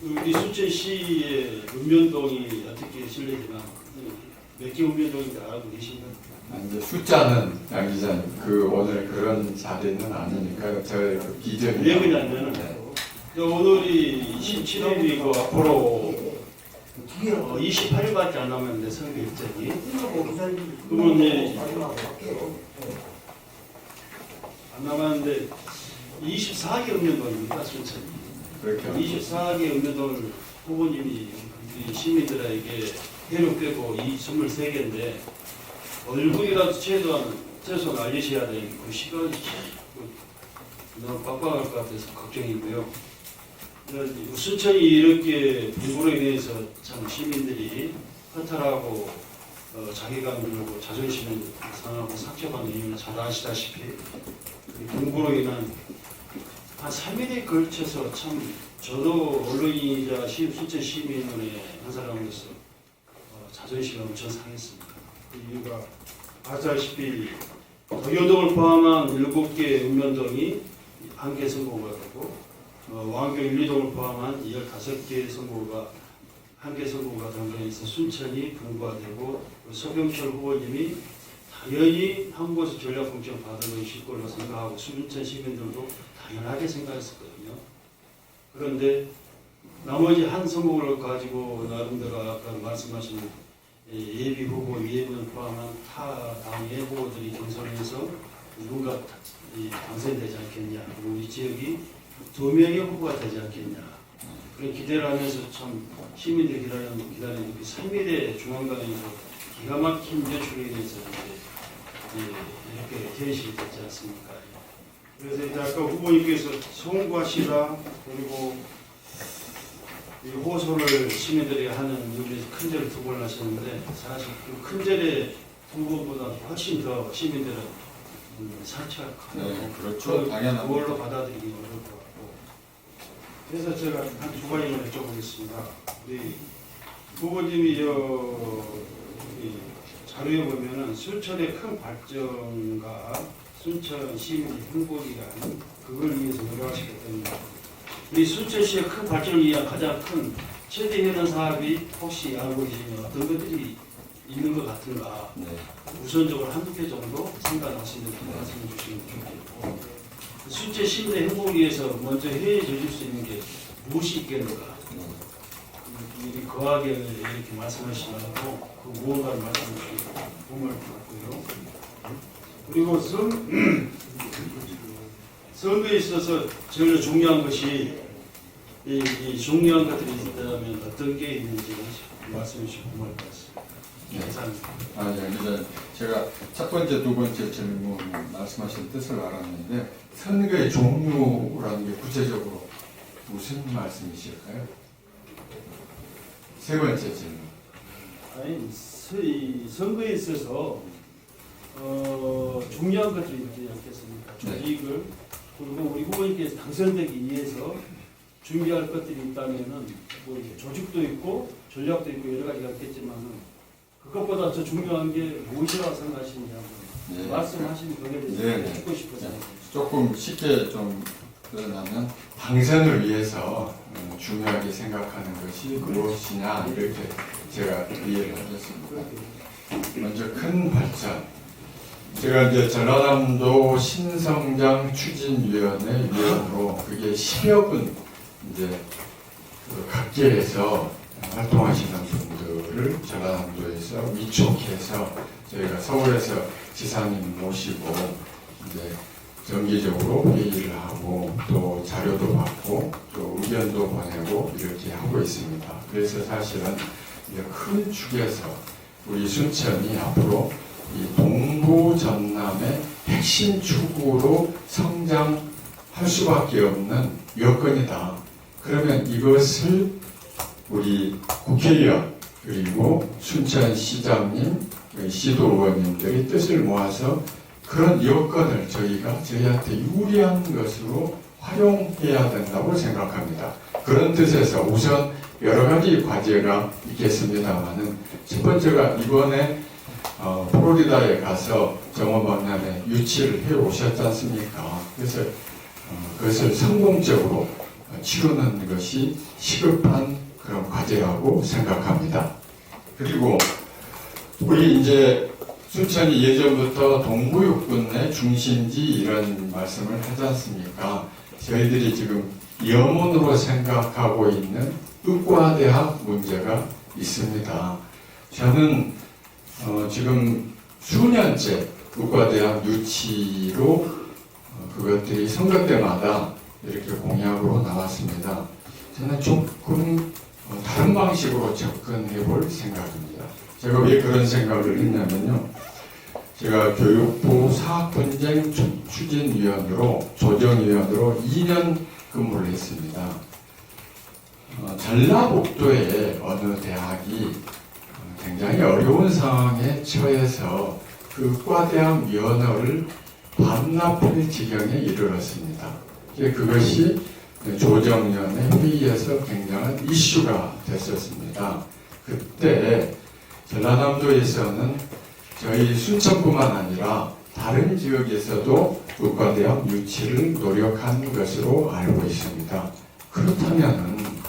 우리 수천시의 읍면동이 어떻게 실례지만 몇 개 읍면동인지 알고 계신가요?
이제 숫자는 양 기자님 오늘 그런 자리는 아니니까요. 저의 기준이
왜 그러냐면 오늘이 27일이고 앞으로 28일밖에 안 남았는데 선거 일정이 그러면 이제 안 남았는데 24개 읍면동입니다. 순천이
그렇게
24개 읍면동을 후보님이 우리 시민들에게 해놓고 이 23개인데 얼굴이라도 최소한 알리셔야 되는 그 시간이 너무 빡빡할 것 같아서 걱정이고요. 순천이 이렇게 불구로 인해서 참 시민들이 허탈하고 자괴감 들고 자존심을 상하고 상처받는 이유는 잘 아시다시피 불구로 인한 한 3일에 걸쳐서 참 저도 언론인이자 순천 시민의 한 사람으로서 자존심이 엄청 상했습니다. 그 이유가 아시다시피 도교동을 포함한 7개 읍면동이 한 개 선고가 되고 왕교 1, 2동을 포함한 15개 선고가 한 개 선고가 당정해서 순천이 분부가 되고 서병철 후보님이 당연히 한국에서 전략공천 받은 것일 걸로 생각하고 순천 시민들도 당연하게 생각했었거든요. 그런데 나머지 한 선거를 가지고 나름대로 아까 말씀하신 예비 후보, 예비를 포함한 타 당의 후보들이 경선에서 누군가 당선되지 않겠냐, 우리 지역이 2명의 후보가 되지 않겠냐, 그런 기대를 하면서 참 시민들이 기다리는 그 3일의 중앙당에서 기가 막힌 연출에 의해서 이렇게 현실이 됐지 않습니까? 그래서 이제 아까 후보님께서 송구하시라 그리고 이 호소를 시민들이 하는 여기에서 큰 절을 2번 하셨는데 사실 그 큰 절의 2번보다 훨씬 더 시민들은 상처가 커요.
네, 그렇죠. 당연합니다.
그걸로 받아들이기 어려울 것 같고. 그래서 제가 한 2가지만 여쭤보겠습니다. 우리 후보님이 이 자료에 보면은 순천의 큰 발전과 순천 시민의 행복이라는 그걸 위해서 노력하시겠다는 우리 순천시의 큰 발전을 위한 가장 큰 최대 현안 사업이 혹시 알고 계시면 어떤 것들이 있는 것 같은가
네.
우선적으로 한두 개 정도 생각하시는 말씀해 주시면 좋겠고 순천 시민의 행복을 위해서 먼저 해줄 수 있는 게 무엇이 있겠는가 이 거하게 이렇게 말씀하시지 말고 그 무언가를 말씀해 주시고 공부할 것 같고요. 그리고 선거에 있어서 제일 중요한 것이 이 중요한 것들이 있다면 어떤 게 있는지 말씀해 주시고 공부할 것 같습니다. 감사합니다.
네. 제가 첫 번째, 두 번째 질문 말씀하신 뜻을 알았는데 선거의 종류라는 게 구체적으로 무슨 말씀이실까요? 세 번째 질문.
아니, 선거에 있어서 중요한 것들이 있지 않겠습니까? 조직을 그리고 우리 후보님께서 당선되기 위해서 준비할 것들이 있다면은 뭐 이렇게 조직도 있고 전략도 있고 여러 가지가 있겠지만은 그것보다 더 중요한 게 무엇이라고 생각하시는지 한번 말씀하시는 거에 대해서 듣고 싶어서
조금 쉽게 좀 표현하면 당선을 위해서 중요하게 생각하는 것이 무엇이냐 이렇게 제가 이해를 하겠습니다. 먼저 큰 발전. 제가 이제 전라남도 신성장 추진위원회 위원으로 그게 10여 분 이제 그 각계에서 활동하시는 분들을 전라남도에서 위촉해서 저희가 서울에서 지사님 모시고 이제 정기적으로 회의를 하고 또 자료도 받고 또 의견도 보내고 이렇게 하고 있습니다. 그래서 사실은 이제 큰 축에서 우리 순천이 앞으로 이 동부 전남의 핵심 축으로 성장할 수밖에 없는 여건이다. 그러면 이것을 우리 국회의원 그리고 순천시장님, 시도의원님들이 뜻을 모아서 그런 여건을 저희가 저희한테 유리한 것으로 활용해야 된다고 생각합니다. 그런 뜻에서 우선 여러 가지 과제가 있겠습니다만은 첫 번째가 이번에 플로리다에 가서 정원박람회 유치를 해 오셨지 않습니까? 그래서 그것을 성공적으로 치르는 것이 시급한 그런 과제라고 생각합니다. 그리고 우리 이제 순천이 예전부터 동부육군의 중심지 이런 말씀을 하지 않습니까? 저희들이 지금 염원으로 생각하고 있는 의과대학 문제가 있습니다. 저는 지금 수년째 의과대학 유치로 그것들이 선거 때마다 이렇게 공약으로 나왔습니다. 저는 조금 다른 방식으로 접근해 볼 생각입니다. 제가 왜 그런 생각을 했냐면요. 제가 교육부 사학분쟁 추진위원으로 조정위원으로 2년 근무를 했습니다. 전라북도의 어느 대학이 굉장히 어려운 상황에 처해서 그 과대학 면허를 반납할 지경에 이르렀습니다. 그것이 조정위원회 회의에서 굉장한 이슈가 됐었습니다. 그때 전라남도에서는 저희 순천뿐만 아니라 다른 지역에서도 의과대학 유치를 노력한 것으로 알고 있습니다. 그렇다면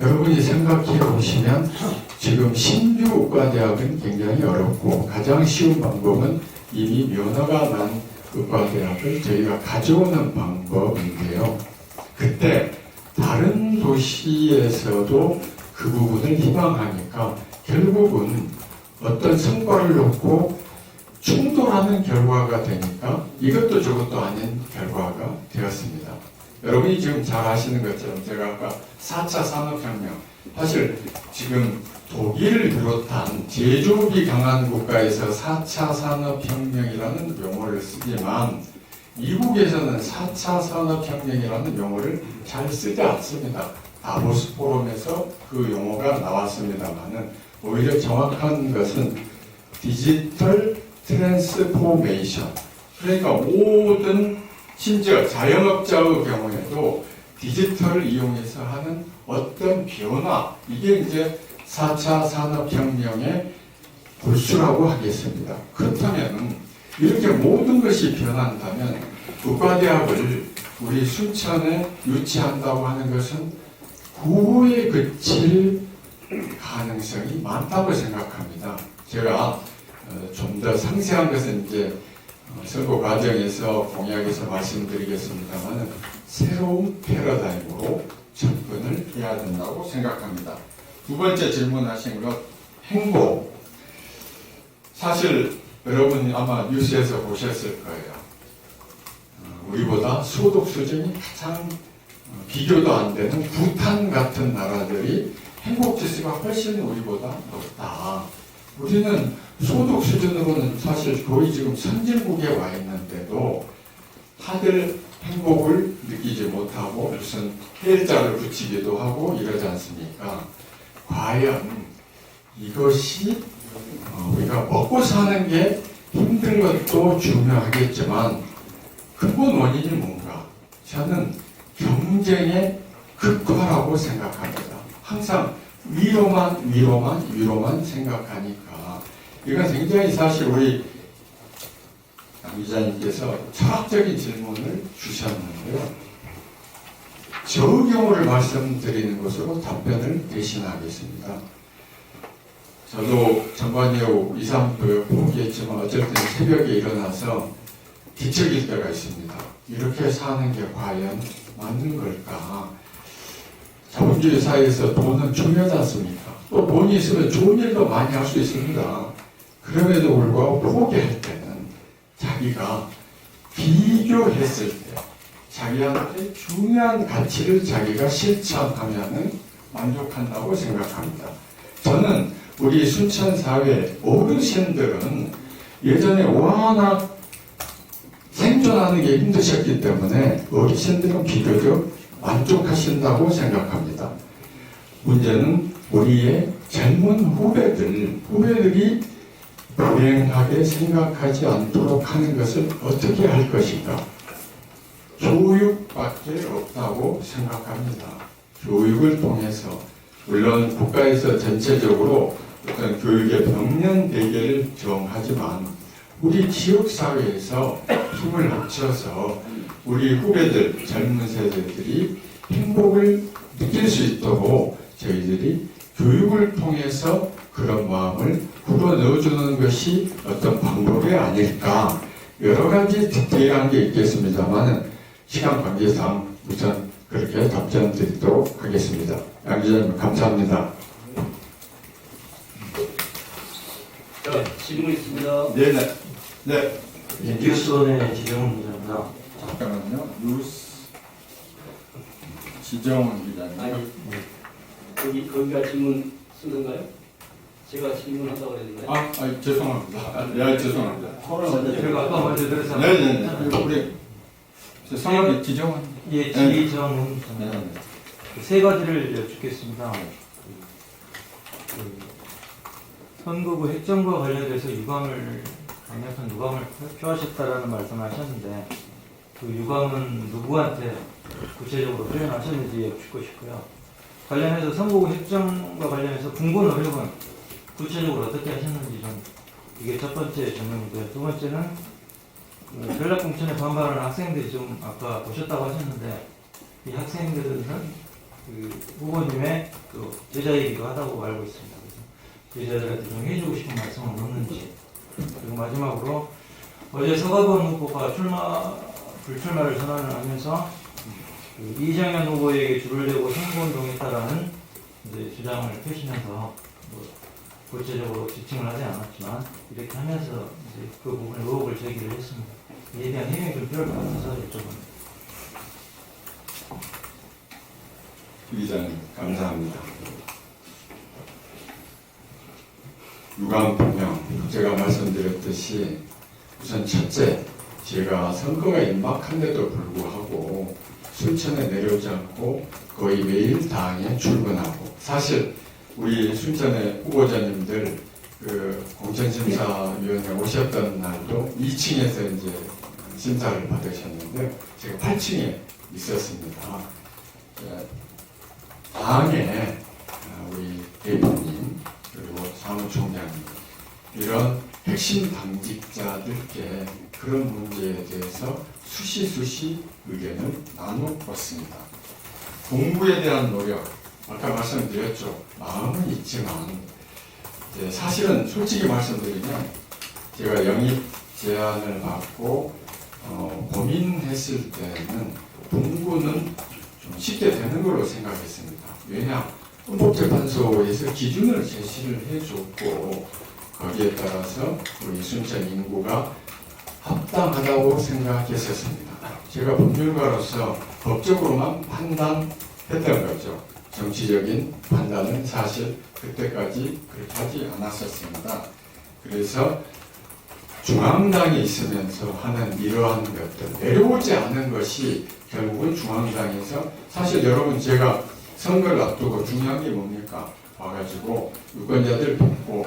여러분이 생각해 보시면 지금 신규 의과대학은 굉장히 어렵고 가장 쉬운 방법은 이미 면허가 난 의과대학을 저희가 가져오는 방법인데요. 그때 다른 도시에서도 그 부분을 희망하니까 결국은 어떤 성과를 놓고 충돌하는 결과가 되니까 이것도 저것도 아닌 결과가 되었습니다. 여러분이 지금 잘 아시는 것처럼 제가 아까 4차 산업혁명, 사실 지금 독일을 비롯한 제조업이 강한 국가에서 4차 산업혁명이라는 용어를 쓰지만 미국에서는 4차 산업혁명이라는 용어를 잘 쓰지 않습니다. 다보스 포럼에서 그 용어가 나왔습니다만은 오히려 정확한 것은 디지털 트랜스포메이션. 그러니까 모든 심지어 자영업자의 경우에도 디지털을 이용해서 하는 어떤 변화, 이게 이제 4차 산업혁명의 골수라고 하겠습니다. 그렇다면 이렇게 모든 것이 변한다면 의과대학을 우리 순천에 유치한다고 하는 것은 구호에 그칠 가능성이 많다고 생각합니다. 제가 좀 더 상세한 것은 이제 선거 과정에서 공약에서 말씀드리겠습니다만 새로운 패러다임으로 접근을 해야 된다고 생각합니다. 두 번째 질문하신 것 행복. 사실 여러분 아마 뉴스에서 보셨을 거예요. 우리보다 소득 수준이 가장 비교도 안 되는 부탄 같은 나라들이 행복 지수가 훨씬 우리보다 높다. 우리는 소득 수준으로는 사실 거의 지금 선진국에 와 있는데도 다들 행복을 느끼지 못하고 무슨 해자를 붙이기도 하고 이러지 않습니까? 과연 이것이 우리가 먹고 사는 게 힘든 것도 중요하겠지만 근본 원인이 뭔가? 저는 경쟁의 극화라고 생각합니다. 항상 위로만 생각하니까 이건 굉장히 사실 우리 강 기자님께서 철학적인 질문을 주셨는데요. 저 경우를 말씀드리는 것으로 답변을 대신하겠습니다. 저도 전반이후 2, 3부 포기했지만 어쩔 땐 새벽에 일어나서 뒤척일 때가 있습니다. 이렇게 사는 게 과연 맞는 걸까? 자본주의 사회에서 돈은 중요하지 않습니까? 또 돈이 있으면 좋은 일도 많이 할 수 있습니다. 그럼에도 불구하고 포기할 때는 자기가 비교했을 때 자기한테 중요한 가치를 자기가 실천하면은 만족한다고 생각합니다. 저는 우리 순천사회 어르신들은 예전에 워낙 생존하는 게 힘드셨기 때문에 어르신들은 비교적 만족하신다고 생각합니다. 문제는 우리의 젊은 후배들이 불행하게 생각하지 않도록 하는 것을 어떻게 할 것인가? 교육밖에 없다고 생각합니다. 교육을 통해서 물론 국가에서 전체적으로 어떤 교육의 벽면 대계를 정하지만 우리 지역사회에서 힘을 합쳐서 우리 후배들, 젊은 세대들이 행복을 느낄 수 있도록 저희들이 교육을 통해서 그런 마음을 불어넣어주는 것이 어떤 방법이 아닐까. 여러 가지 디테일한 게 있겠습니다만 시간 관계상 우선 그렇게 답변 드리도록 하겠습니다. 양 기자님 감사합니다.
자, 질문 있습니다.
네네. 네.
뉴스원의 지정훈 기자입니다.
잠깐만요. 뉴스 지정훈 기자님.
아니, 거기가 질문 순서인가요? 제가 질문한다고 그랬나요?
죄송합니다. 네, 죄송합니다.
제가 아까 먼저 그래서
네네네. 우리 성함이 지정훈.
예, 지정훈
네.
세 가지를 여쭙겠습니다. 선거구 획정과 관련돼서 강력한 유감을 표하셨다라는 말씀하셨는데 그 유감은 누구한테 구체적으로 표현하셨는지 여쭙고 싶고요. 관련해서 선거구 획정과 관련해서 군고 노력은 구체적으로 어떻게 하셨는지 좀 이게 첫 번째 질문이고요. 두 번째는 전략공천에 반발하는 학생들이 좀 아까 보셨다고 하셨는데 이 학생들은 그 후보님의 또 제자이기도 하다고 알고 있습니다. 그래서 제자들한테 좀 해주고 싶은 말씀은 없는지. 그리고 마지막으로 어제 서가번 후보가 불출마를 선언을 하면서 그 이정현 후보에게 줄을 대고 선거운동했다라는 주장을 펴시면서 구체적으로 지칭을 하지 않았지만 이렇게 하면서 이제 그 부분에 의혹을 제기를 했습니다. 이에 대한 해명이 좀 필요할 것 같아서 여쭤봅니다.
기자님 감사합니다. 유감 표명 제가 말씀드렸듯이 우선 첫째 제가 선거가 임박한데도 불구하고 순천에 내려오지 않고 거의 매일 당에 출근하고 사실 우리 순천의 후보자님들 그 공천심사위원회 오셨던 날도 2층에서 이제 심사를 받으셨는데 제가 8층에 있었습니다. 당에 우리 대표님 그리고 사무총장님 이런 핵심 당직자들께 그런 문제에 대해서 수시 의견을 나누었습니다. 공부에 대한 노력 아까 말씀드렸죠. 마음은 있지만 사실은 솔직히 말씀드리면 제가 영입 제안을 받고 고민했을 때는 공부는 좀 쉽게 되는 걸로 생각했습니다. 왜냐? 헌법재판소에서 기준을 제시를 해줬고 거기에 따라서 우리 순천 인구가 합당하다고 생각했었습니다. 제가 법률가로서 법적으로만 판단했던 거죠. 정치적인 판단은 사실 그때까지 그렇게 하지 않았었습니다. 그래서 중앙당에 있으면서 하는 이러한 것들, 내려오지 않은 것이 결국은 중앙당에서 사실 여러분 제가 선거를 앞두고 중요한 게 뭡니까? 와가지고 유권자들 뵙고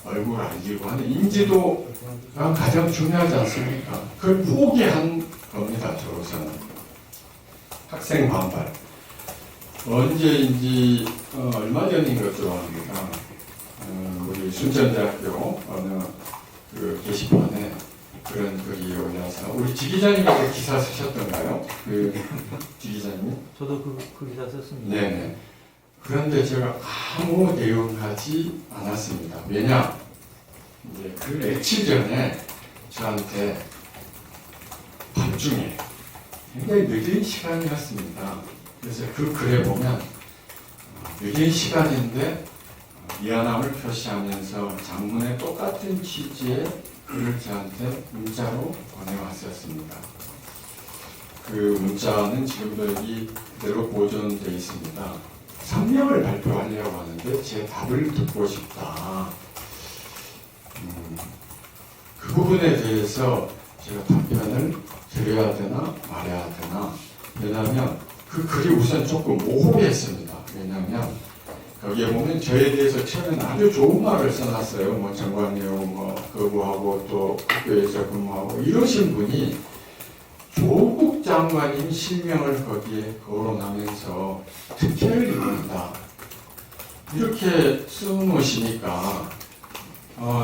얼굴 알리고 하는 인지도가 가장 중요하지 않습니까? 그걸 포기한 겁니다. 저로서는. 학생 반발. 언제인지 얼마 전인 것으로 압니다. 우리 순천대학교 어느 그 게시판에 그런 글이 올라서 우리 지 기자님께서 기사 쓰셨던가요? 지 기자님?
저도 그 기사 썼습니다.
네네. 그런데 제가 아무 대응하지 않았습니다. 왜냐? 이제 그 며칠 전에 저한테 밤중에 굉장히 늦은 시간이었습니다. 그래서 그 글에 보면 늦은 시간인데 미안함을 표시하면서 장문의 똑같은 취지의 글을 저한테 문자로 보내왔었습니다. 그 문자는 지금도 여기 그대로 보존되어 있습니다. 성명을 발표하려고 하는데 제 답을 듣고 싶다. 그 부분에 대해서 제가 답변을 드려야 되나 말아야 되나. 왜냐하면 그 글이 우선 조금 모호했습니다. 왜냐하면 거기에 보면 저에 대해서 처음에는 아주 좋은 말을 써놨어요. 뭐 정관용 뭐 거부하고 또 학교에서 근무하고 이러신 분이 조국 장관님 실명을 거기에 거론하면서 특혜를 입는다. 이렇게 써놓으시니까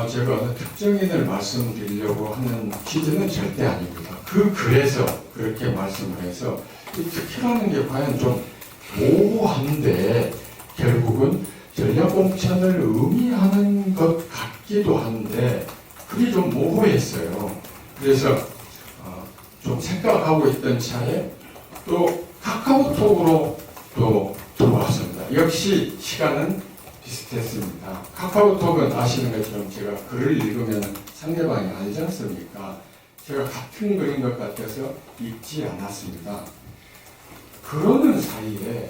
제가 어느 특정인을 말씀드리려고 하는 취지는 절대 아닙니다. 그 글에서 그렇게 말씀을 해서 이 특혜라는 게 과연 좀 모호한데 결국은 전략공천을 의미하는 것 같기도 한데 그게 좀 모호했어요. 그래서 좀 생각하고 있던 차에 또 카카오톡으로 또 들어왔습니다. 역시 시간은 비슷했습니다. 카카오톡은 아시는 것처럼 제가 글을 읽으면 상대방이 알지 않습니까? 제가 같은 글인 것 같아서 읽지 않았습니다. 그러는 사이에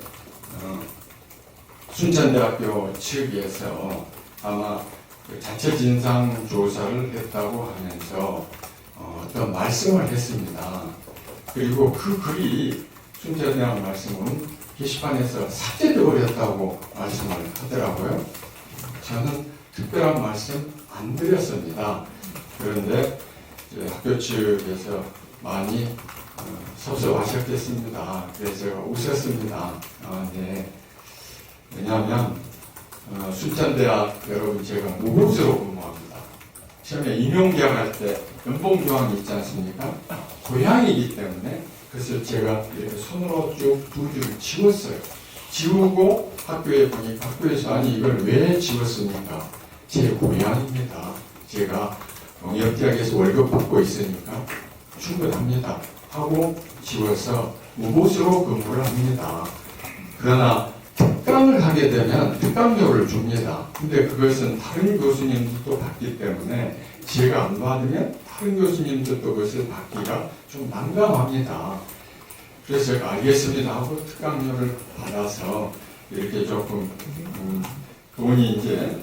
순천대학교 측에서 아마 자체 진상 조사를 했다고 하면서 어떤 말씀을 했습니다. 그리고 그 글이 순천대학 말씀은 게시판에서 삭제되어 버렸다고 말씀을 하더라고요. 저는 특별한 말씀 안 드렸습니다. 그런데 학교 측에서 많이 섭섭하셨겠습니다. 그래서 제가 웃었습니다. 네. 왜냐하면 순천대학 여러분 제가 무급수로 근무합니다. 처음에 임용계약할 때 연봉조항이 있지 않습니까? 고향이기 때문에 그래서 제가 이렇게 손으로 쭉 두 줄을 지웠어요. 지우고 학교에 보니까 학교에서 아니 이걸 왜 지웠습니까? 제 고향입니다. 제가 영역대학에서 월급 받고 있으니까 충분합니다. 하고 지워서 무보수로 근무를 합니다. 그러나 특강을 하게 되면 특강료를 줍니다. 근데 그것은 다른 교수님들도 받기 때문에 제가 안 받으면 다른 교수님들도 그것을 받기가 좀 난감합니다. 그래서 제가 알겠습니다 하고 특강료를 받아서 이렇게 조금 돈이 이제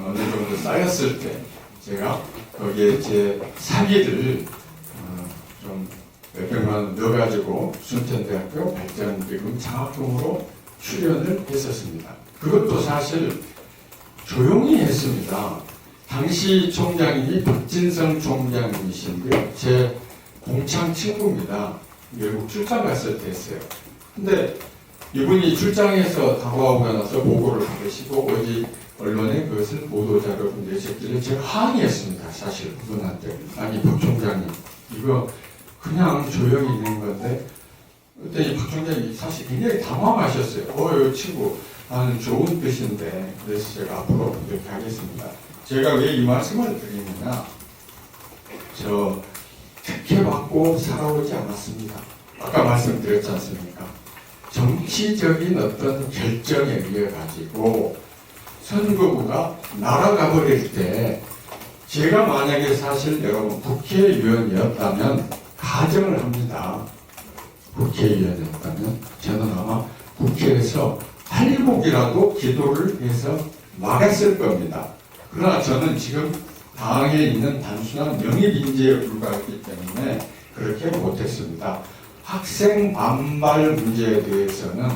어느 정도 쌓였을 때 제가 거기에 제 사기를 좀 몇백만 원 넣어가지고 순천대학교 발전기금 장학금으로 출연을 했었습니다. 그것도 사실 조용히 했습니다. 당시 총장님이 박진성 총장님이신데 제 공창 친구입니다. 외국 출장 갔을 때 했어요. 근데 이분이 출장해서 다가오고 나서 보고를 받으시고 어디 언론에 그것을 보도자료로 내셨길래 제가 항의했습니다. 사실 그분한테. 아니 박 총장님 이거 그냥 조용히 있는 건데 그때 박 총장님이 사실 굉장히 당황하셨어요. 이 친구 나는 좋은 뜻인데 그래서 제가 앞으로 이렇게 하겠습니다. 제가 왜 이 말씀을 드리느냐 저 특혜받고 살아오지 않았습니다. 아까 말씀드렸지 않습니까? 정치적인 어떤 결정에 의해 가지고 선거구가 날아가 버릴 때 제가 만약에 사실 여러분 국회의원이었다면 가정을 합니다. 국회의원이었다면 저는 아마 국회에서 팔복이라도 기도를 해서 막았을 겁니다. 그러나 저는 지금 당에 있는 단순한 영입인재에 불과했기 때문에 그렇게 못했습니다. 학생 반발 문제에 대해서는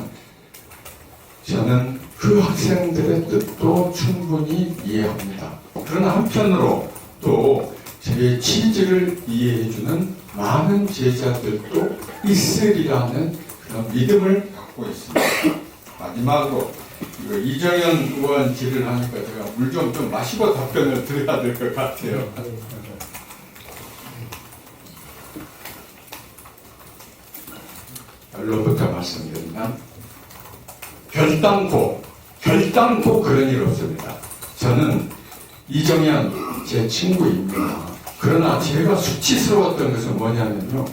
저는 그 학생들의 뜻도 충분히 이해합니다. 그러나 한편으로 또 제 취지를 이해해주는 많은 제자들도 있으리라는 그런 믿음을 갖고 있습니다. 마지막으로 이정현 의원 질의를 하니까 제가 물 좀 마시고 답변을 드려야 될 것 같아요. 결론부터 말씀드리면 결단코 결단코 그런 일 없습니다. 저는 이정현 제 친구입니다. 그러나 제가 수치스러웠던 것은 뭐냐면요.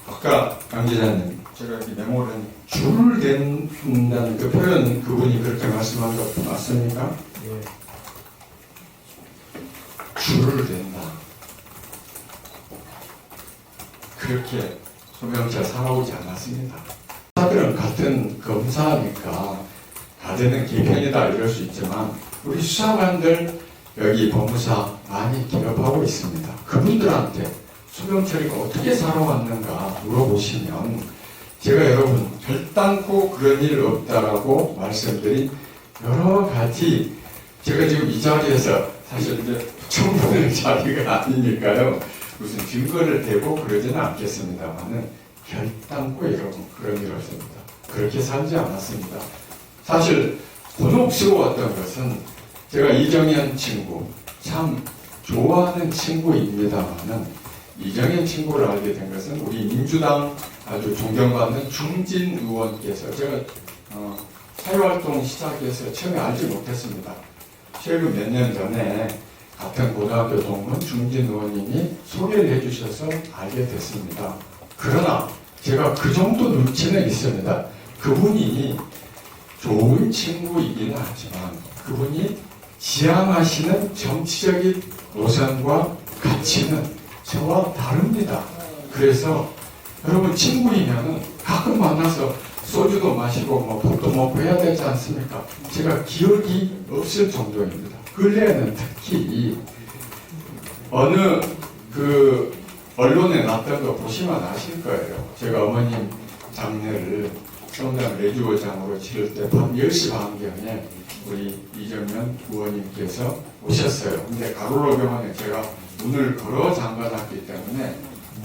아까 강 기자님, 제가 여기 메모를 줄을 댄다는 그 표현, 그분이 그렇게 말씀한 것 맞습니까? 줄을 댄다. 그렇게 소명차 살아오지 않았습니다. 수사들은 같은 검사니까 다되는 개편이다 이럴 수 있지만 우리 수사관들 여기 법무사 많이 기업하고 있습니다. 그분들한테 소명철이가 어떻게 살아왔는가 물어보시면 제가 여러분 결단코 그런 일 없다라고 말씀드린 여러 가지 제가 지금 이 자리에서 사실 이제 처음 보는 자리가 아니니까요. 무슨 증거를 대고 그러지는 않겠습니다만은 결단코 여러분 그런 일 없습니다. 그렇게 살지 않았습니다. 사실 곤혹스러웠던 것은 제가 이정현 친구 참 좋아하는 친구입니다만은 이정현 친구를 알게 된 것은 우리 민주당 아주 존경받는 중진 의원께서 제가 사회활동 시작해서 처음에 알지 못했습니다. 최근 몇 년 전에 같은 고등학교 동문 중진 의원님이 소개를 해주셔서 알게 됐습니다. 그러나 제가 그 정도 눈치는 있습니다. 그분이 좋은 친구이기는 하지만 그분이 지향하시는 정치적인 노선과 가치는 저와 다릅니다. 그래서 여러분 친구이면은 가끔 만나서 소주도 마시고 뭐 밥도 먹고 해야 되지 않습니까? 제가 기억이 없을 정도입니다. 근래에는 특히 어느 그 언론에 났던 거 보시면 아실 거예요. 제가 어머님 장례를 성당 외주호장으로 치를 때 밤 10시 반경에 우리 이정현 의원님께서 오셨어요. 근데 가로로 병원에 제가 문을 걸어 잠가놨기 때문에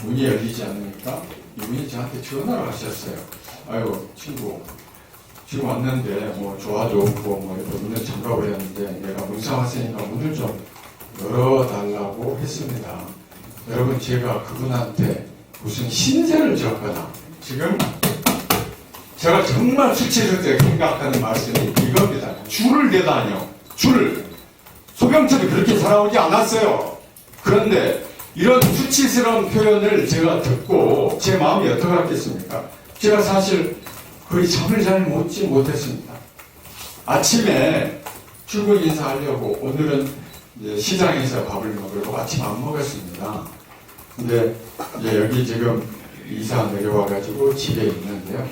문이 열리지 않으니까 이분이 저한테 전화를 하셨어요. 아유 친구 지금 왔는데 뭐 좋아도 없고 뭐 이렇게 문을 잠가버렸는데 내가 문상왔으니까 문을 좀 열어달라고 했습니다. 여러분 제가 그분한테 무슨 신세를 졌거나 지금 제가 정말 수치스럽게 생각하는 말씀이 이겁니다. 줄을 대다니요. 줄. 소병철이 그렇게 살아오지 않았어요. 그런데 이런 수치스러운 표현을 제가 듣고 제 마음이 어떡하겠습니까? 제가 사실 거의 잠을 잘 먹지 못했습니다. 아침에 출근 인사하려고 오늘은 이제 시장에서 밥을 먹으려고 아침 안 먹었습니다. 근데 이제 여기 지금 이사 내려와가지고 집에 있는데요.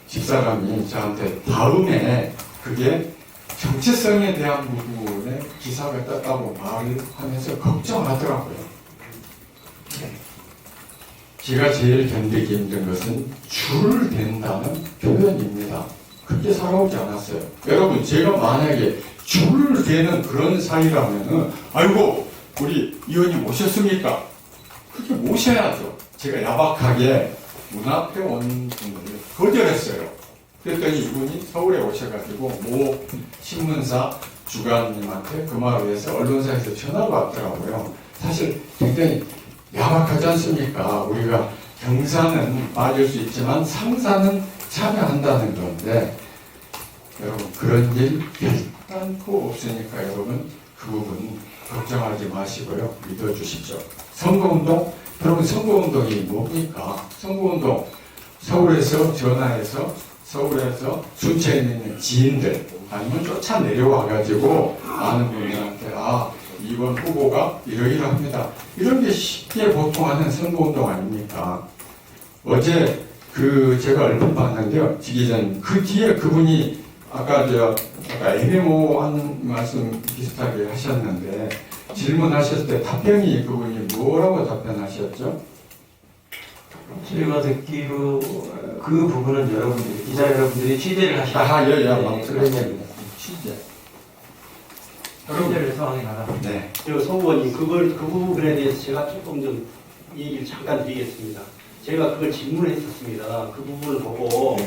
집사람이 저한테 다음에 그게 정체성에 대한 부분에 기사가 떴다고 말을 하면서 걱정하더라고요. 제가 제일 견디기 힘든 것은 줄을 댄다는 표현입니다. 그렇게 살아오지 않았어요. 여러분 제가 만약에 줄을 대는 그런 사이라면은 아이고 우리 의원님 오셨습니까? 그렇게 모셔야죠. 제가 야박하게 문 앞에 온 분을 거절했어요. 그랬더니 이분이 서울에 오셔가지고 모 신문사 주간님한테 그 말을 해서 언론사에서 전화가 왔더라고요. 사실 굉장히 야박하지 않습니까? 우리가 경사는 빠질 수 있지만 상사는 참여한다는 건데 여러분 그런 일 결단코 없으니까 여러분 그 부분 걱정하지 마시고요. 믿어주십시오. 선거운동? 여러분 선거운동이 뭡니까? 선거운동 서울에서 전화해서 서울에서 순천에 있는 지인들 아니면 쫓아 내려와가지고 아는 분들한테 이번 후보가 이러이러합니다. 이런 게 쉽게 보통 하는 선거운동 아닙니까? 어제 제가 얼핏 봤는데요. 지 기자님 그 뒤에 그분이 아까 애매모호한 말씀 비슷하게 하셨는데 질문하셨을 때 답변이 그분이 뭐라고 답변하셨죠?
제가 듣기로 그 부분은 여러분들이 기자 여러분들이 취재를 하시다. 그런 얘기입니다. 취재를 해서 확인하라.
네.
서 의원님 그 부분에 대해서 제가 조금 좀 얘기를 잠깐 드리겠습니다. 제가 그걸 질문했었습니다. 그 부분을 보고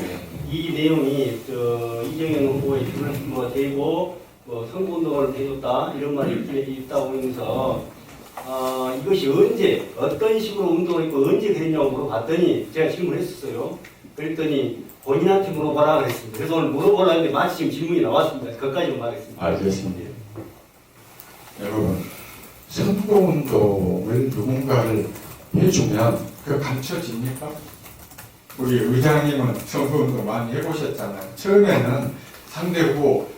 이 내용이 이정현 후보의 줄을 대고 선거운동을 해줬다 이런 말이 있다고 하면서 이것이 언제 어떤 식으로 운동을 했고 언제 그랬냐고 물어봤더니 제가 질문했었어요. 그랬더니 본인한테 물어보라 그랬습니다. 그래서 오늘 물어보라 했는데 마침 질문이 나왔습니다. 그것까지만 말하겠습니다.
알겠습니다. 여러분, 선거운동을 누군가를 해주면 그 감춰집니까? 우리 의장님은 선거운동 많이 해보셨잖아요. 처음에는 상대 후보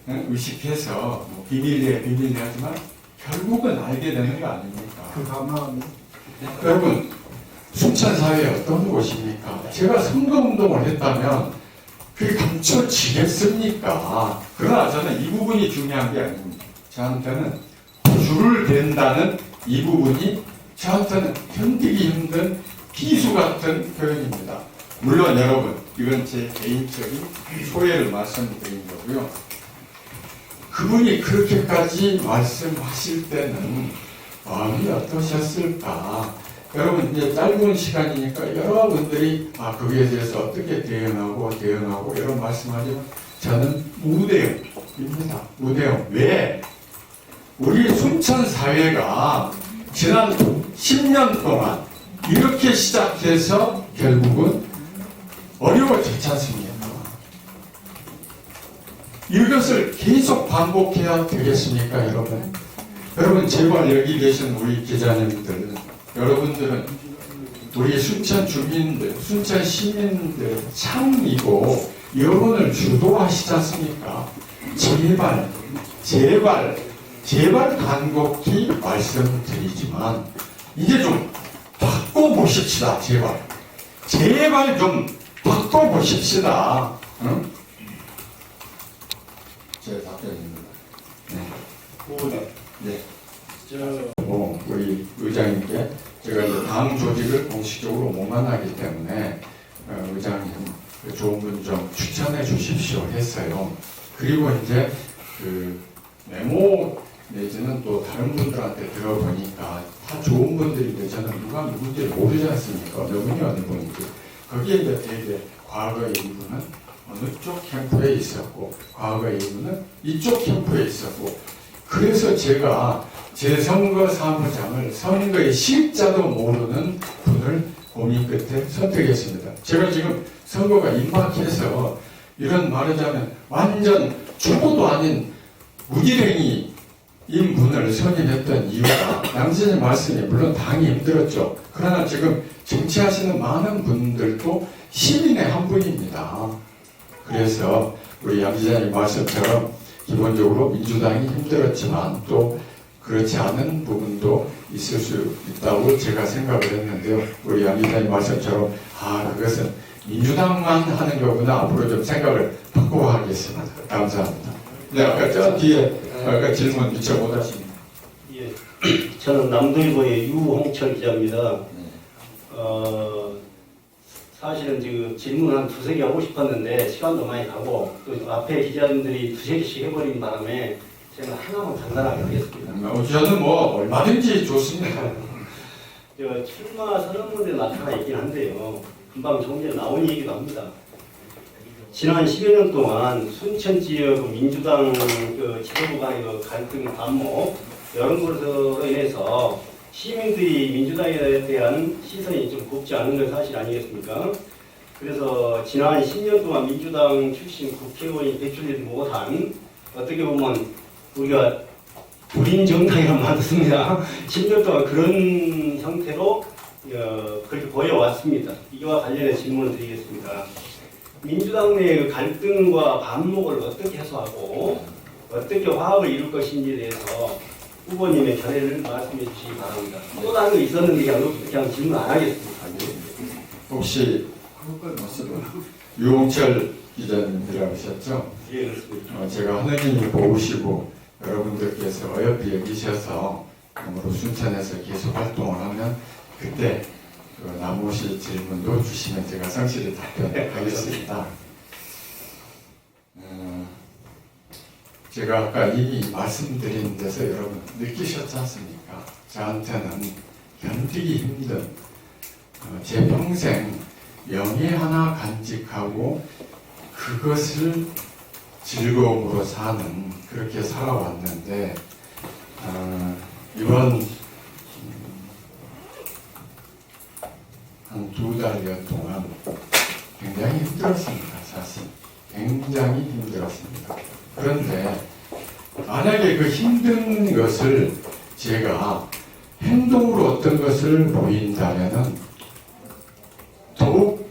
의식해서 뭐 비밀리에 하지만 결국은 알게 되는 거 아닙니까? 여러분, 순천사회 어떤 곳입니까? 제가 선거운동을 했다면 그게 감춰지겠습니까? 그러나 저는 이 부분이 중요한 게 아닙니다. 저한테는 줄을 댄다는 이 부분이 저한테는 견디기 힘든 비수 같은 표현입니다. 물론 여러분, 이건 제 개인적인 소회를 말씀드린 거고요. 그분이 그렇게까지 말씀하실 때는 마음이 어떠셨을까? 여러분, 이제 짧은 시간이니까 여러분들이 거기에 대해서 어떻게 대응하고 이런 말씀하지만 저는 무대응입니다. 무대응. 왜? 우리 순천 사회가 지난 10년 동안 이렇게 시작해서 결국은 어려워졌지 않습니까? 이것을 계속 반복해야 되겠습니까, 여러분? 여러분, 제발 여기 계신 우리 기자님들, 여러분들은 우리 순천 주민들, 순천 시민들 창이고 여론을 주도하시지 않습니까? 제발 간곡히 말씀드리지만 이제 좀 바꿔보십시다. 제발 좀 바꿔보십시다. 응? 제 답변입니다. 네. 우리 의장님께 제가 이제 당 조직을 공식적으로 못 만나기 때문에 의장님 좋은 분 좀 추천해 주십시오 했어요. 그리고 이제 그 메모 내지는 또 다른 분들한테 들어보니까 다 좋은 분들인데 저는 누가 누군지 모르지 않습니까? 어느 분이 어느 분인지. 거기에 이제 되게 과거의 이분은 어느 쪽 캠프에 있었고 과거의 이분은 이쪽 캠프에 있었고 그래서 제가 제 선거 사무장을 선거의 실자도 모르는 분을 고민 끝에 선택했습니다. 제가 지금 선거가 임박해서 이런 말하자면 완전 주고도 아닌 무기랭이인 분을 선임했던 이유가 양진의 말씀이 물론 당이 힘들었죠. 그러나 지금 정치하시는 많은 분들도 시민의 한 분입니다. 그래서 우리 양 기자님 말씀처럼 기본적으로 민주당이 힘들었지만 또 그렇지 않은 부분도 있을 수 있다고 제가 생각을 했는데요. 우리 양 기자님 말씀처럼 그것은 민주당만 하는 거구나. 앞으로 좀 생각을 바꿔하겠습니다. 감사합니다. 네, 아까 저 뒤에 아까 질문 미처 못 하십니다.
예, 저는 남도일보의 유홍철 기자입니다. 사실은 지금 질문 한 두세 개 하고 싶었는데 시간도 많이 가고 또 앞에 기자님들이 두세 개씩 해버린 바람에 제가 하나만 간단하게 하겠습니다.
저는 뭐 얼마든지 좋습니다.
출마 선언문에 나타나 있긴 한데요. 금방 정리에 나온 얘기도 합니다. 지난 10여 년 동안 순천 지역 민주당 지도부 간의 갈등, 반목 이런 것으로 인해서 시민들이 민주당에 대한 시선이 좀 곱지 않은 건 사실 아니겠습니까? 그래서 지난 10년 동안 민주당 출신 국회의원이 배출되지 못한 어떻게 보면 우리가 불인 정당이라고 만들었습니다. 10년 동안 그런 형태로 그렇게 보여왔습니다. 이와 관련해 질문을 드리겠습니다. 민주당 내의 갈등과 반목을 어떻게 해소하고 어떻게 화합을 이룰 것인지에 대해서 후보님의 견해를 말씀해 주시기 바랍니다. 또 다른 거 있었는데 그냥 질문 안 하겠습니다.
혹시 유홍철 기자님이라고 하셨죠?
예, 그렇습니다.
제가 하느님이 보시고 여러분들께서 어여삐 여기셔서 순천에서 계속 활동을 하면 그때 나머지 질문도 주시면 제가 성실히 답변하겠습니다. 제가 아까 이미 말씀드린 데서 여러분 느끼셨지 않습니까? 저한테는 견디기 힘든 제 평생 명예 하나 간직하고 그것을 즐거움으로 사는 그렇게 살아왔는데 이번 한 2달여 동안 굉장히 힘들었습니다. 사실 굉장히 힘들었습니다. 그런데 만약에 그 힘든 것을 제가 행동으로 어떤 것을 보인다면은 더욱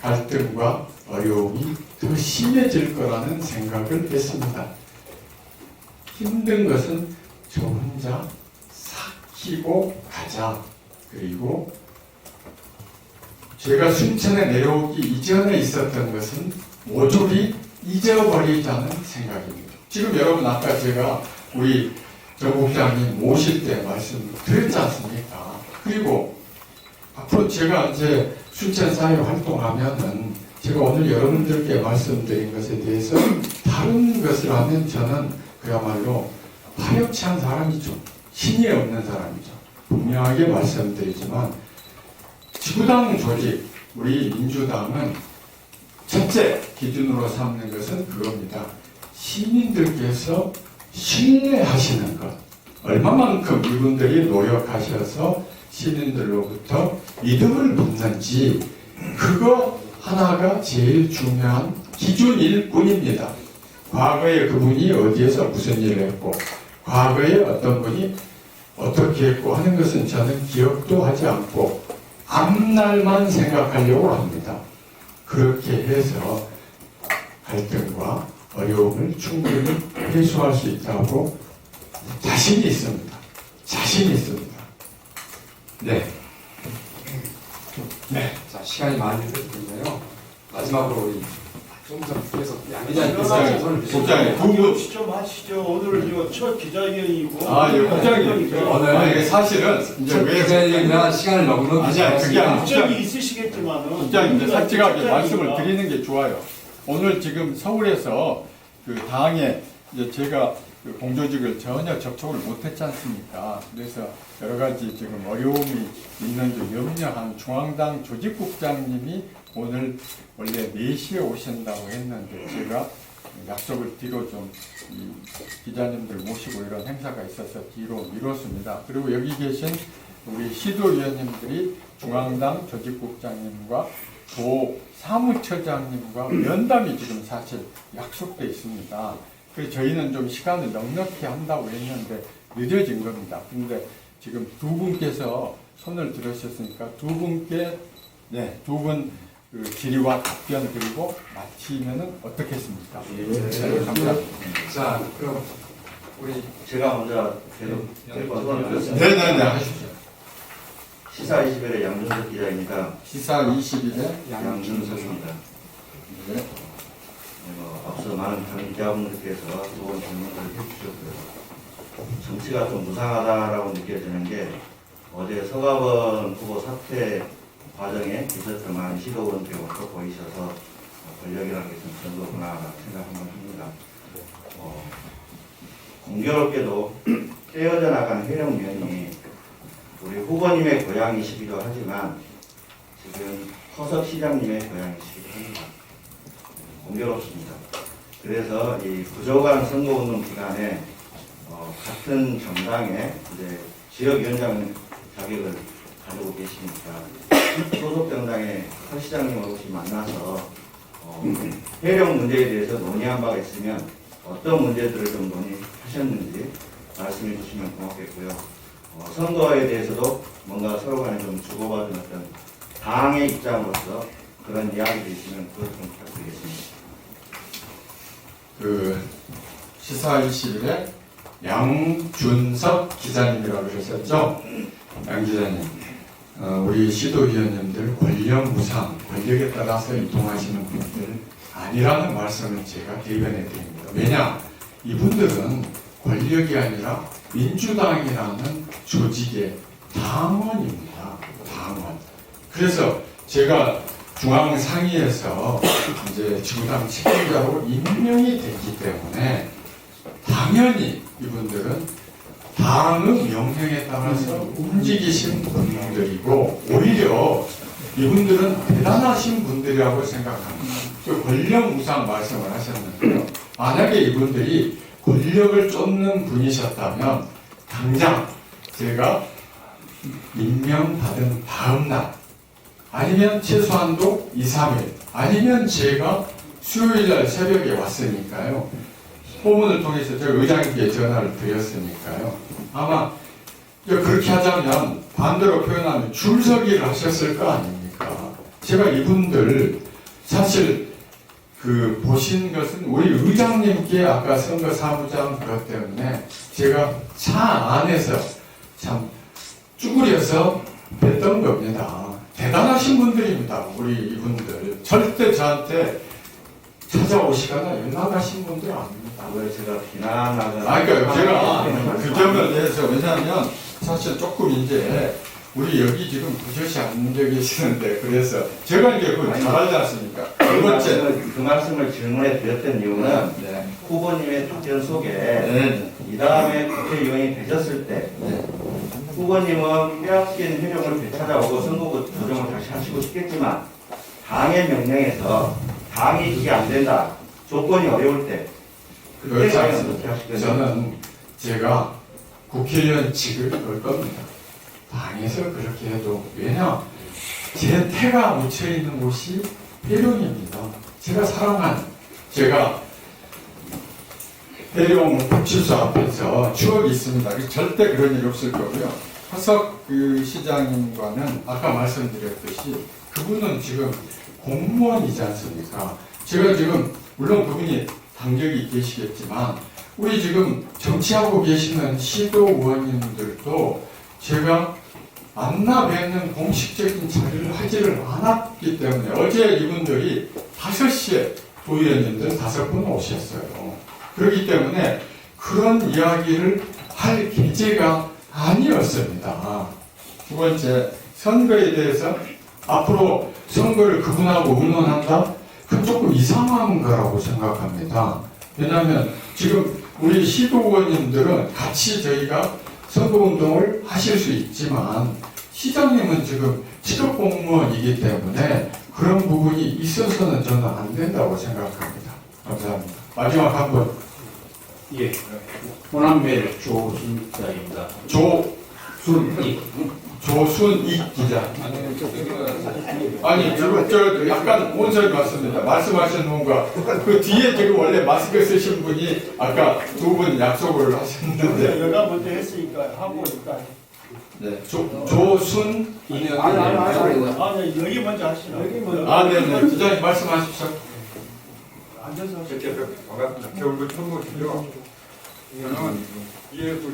갈등과 어려움이 더 심해질 거라는 생각을 했습니다. 힘든 것은 저 혼자 삭히고 가자. 그리고 제가 순천에 내려오기 이전에 있었던 것은 모조리 잊어버리자는 생각입니다. 지금 여러분 아까 제가 우리 정 국장님 모실 때 말씀드렸지 않습니까? 그리고 앞으로 제가 이제 순천사회 활동하면은 제가 오늘 여러분들께 말씀드린 것에 대해서 다른 것을 하면 저는 그야말로 파렴치한 사람이죠. 신이 없는 사람이죠. 분명하게 말씀드리지만 지구당 조직, 우리 민주당은 첫째 기준으로 삼는 것은 그겁니다. 시민들께서 신뢰하시는 것. 얼마만큼 이분들이 노력하셔서 시민들로부터 믿음을 받는지 그거 하나가 제일 중요한 기준일 뿐입니다. 과거에 그분이 어디에서 무슨 일을 했고 과거에 어떤 분이 어떻게 했고 하는 것은 저는 기억도 하지 않고 앞날만 생각하려고 합니다. 그렇게 해서 갈등과 어려움을 충분히 해소할 수 있다고 자신이 있습니다. 자신이 있습니다. 네.
네. 자, 시간이 많이 됐는데요. 마지막으로 우리 총장께서 양기자님께서 손을
국장님,
공격 좀 하시죠. 오늘 이거 첫 기자회견이고.
국장님.
오늘
이게 사실은 이제 왜
기자회견이나 시간을 너무
아니야, 그게 아니라
걱정이 있으시겠지만은.
국장님 이제 솔직하게
국장이니까.
말씀을 드리는 게 좋아요. 오늘 지금 서울에서 그 당에 이제 제가 그 공조직을 전혀 접촉을 못했지 않습니까? 그래서 여러 가지 지금 어려움이 있는 줄 염려한 중앙당 조직국장님이 오늘 원래 4시에 오신다고 했는데 제가 약속을 뒤로 좀 이 기자님들 모시고 이런 행사가 있어서 뒤로 미뤘습니다. 그리고 여기 계신 우리 시도위원님들이 중앙당 조직국장님과 도 사무처장님과 면담이 지금 사실 약속돼 있습니다. 그래서 저희는 좀 시간을 넉넉히 한다고 했는데 늦어진 겁니다. 근데 지금 두 분께서 손을 들으셨으니까 두 분께 두 분 그 질의와 답변 그리고 마치면은 어떻겠습니까? 네, 감사합니다.
자, 그럼 우리
제가 먼저 계속
네네네 하십시오.
시사 21의 양준석 기자입니다.
시사 21의
양준석입니다.
네.
앞서 많은 기자분들께서 좋은 질문을 해주셨고요. 정치가 좀 무상하다라고 느껴지는 게 어제 서가번 후보 사퇴 과정에 있었던 많은 시도원들이 보이셔서 권력이라는 게 좀 그런 거구나 생각한 번 합니다. 공교롭게도 떼어져 나간 회령면이 우리 후보님의 고향이시기도 하지만 지금 허석 시장님의 고향이시기도 합니다. 공교롭습니다. 그래서 이 부족한 선거운동 기간에 같은 정당의 이제 지역위원장 자격을 가지고 계시니까 소속 정당의 허 시장님하고 혹시 만나서 회령 문제에 대해서 논의한 바가 있으면 어떤 문제들을 좀 논의하셨는지 말씀해 주시면 고맙겠고요. 선거에 대해서도 뭔가 서로 간에 좀 주고받은 어떤 당의 입장으로서 그런 이야기도 있으면 그것 좀 부탁드리겠습니다.
그 시사 21의 양준석 기자님이라고 그러셨죠? 양 기자님, 우리 시도위원님들 권력 무상, 권력에 따라서 이동하시는 분들 아니라는 말씀을 제가 대변해 드립니다. 왜냐? 이분들은 권력이 아니라 민주당이라는 조직의 당원입니다. 당원. 그래서 제가 중앙상의에서 이제 지구당 책임자로 임명이 됐기 때문에 당연히 이분들은 당의 명령에 따라서 움직이신 분들이고 오히려 이분들은 대단하신 분들이라고 생각합니다. 그 권력 무상 말씀을 하셨는데요. 만약에 이분들이 권력을 쫓는 분이셨다면 당장 제가 임명받은 다음 날 아니면 최소한도 2, 3일 아니면 제가 수요일날 새벽에 왔으니까요. 포문을 통해서 제가 의장님께 전화를 드렸으니까요. 아마 그렇게 하자면 반대로 표현하면 줄서기를 하셨을 거 아닙니까? 제가 이분들 사실 그 보신 것은 우리 의장님께 아까 선거사무장 그것 때문에 제가 차 안에서 참 쭈그려서 뵀던 겁니다. 대단하신 분들입니다. 우리 이분들. 절대 저한테 찾아오시거나 연락하신 분들 아닙니다.
그걸 제가 비난하거나.
그러니까요. 제가 그 점에 대해서 왜냐하면 사실 조금 이제 우리 여기 지금 부젓이 앉아 계시는데 그래서 제가 이제 그걸 잘 알지 않습니까? 두 번째.
그 말씀을 질문해 드렸던 이유는
네.
후보님의 답변 속에
네.
이 다음에 국회의원이 되셨을 때 후보님은 빼앗긴 회룡을 되찾아오고 선거구 조정을 다시 하시고 싶겠지만 당의 명령에서 당이 그게 안 된다. 조건이 어려울 때 그때
그렇지
과연
않습니다.
어떻게 하실 거예요?
저는 제가 국회의원직을 걸 겁니다. 당에서 그렇게 해도 왜냐 제 태가 묻혀 있는 곳이 회룡입니다. 제가 사랑한 제가 회룡 법치소 앞에서 추억이 있습니다. 절대 그런 일 없을 거고요. 화석 그 시장님과는 아까 말씀드렸듯이 그분은 지금 공무원이지 않습니까? 제가 지금 물론 그분이 당적이 계시겠지만 우리 지금 정치하고 계시는 시도 의원님들도 제가 만나 뵙는 공식적인 자리를 하지를 않았기 때문에 어제 이분들이 5시에 도의원님들 5분 오셨어요. 그렇기 때문에 그런 이야기를 할 계제가 아니었습니다. 두 번째, 선거에 대해서 앞으로 선거를 그분하고 의논한다? 그건 조금 이상한 거라고 생각합니다. 왜냐하면 지금 우리 시도 의원님들은 같이 저희가 선거운동을 하실 수 있지만 시장님은 지금 직업 공무원이기 때문에 그런 부분이 있어서는 저는 안 된다고 생각합니다. 감사합니다. 마지막 한 분.
예, 호남매 조순자입니다.
조순익 기자. 아니 지금 저 약간 온설이 맞습니다. 말씀하신 분과 그 뒤에 지금 원래 마스크 쓰신 분이 아까 두 분 약속을 하셨는데.
내가 먼저 했으니까 하고 일단.
네. 조순.
아니, 여기 먼저 하시나. 여기 먼저.
네네. 기자님 말씀하십시오.
앉아서.
반갑습니다. 겨울도 처음 보시죠. 저는 이해수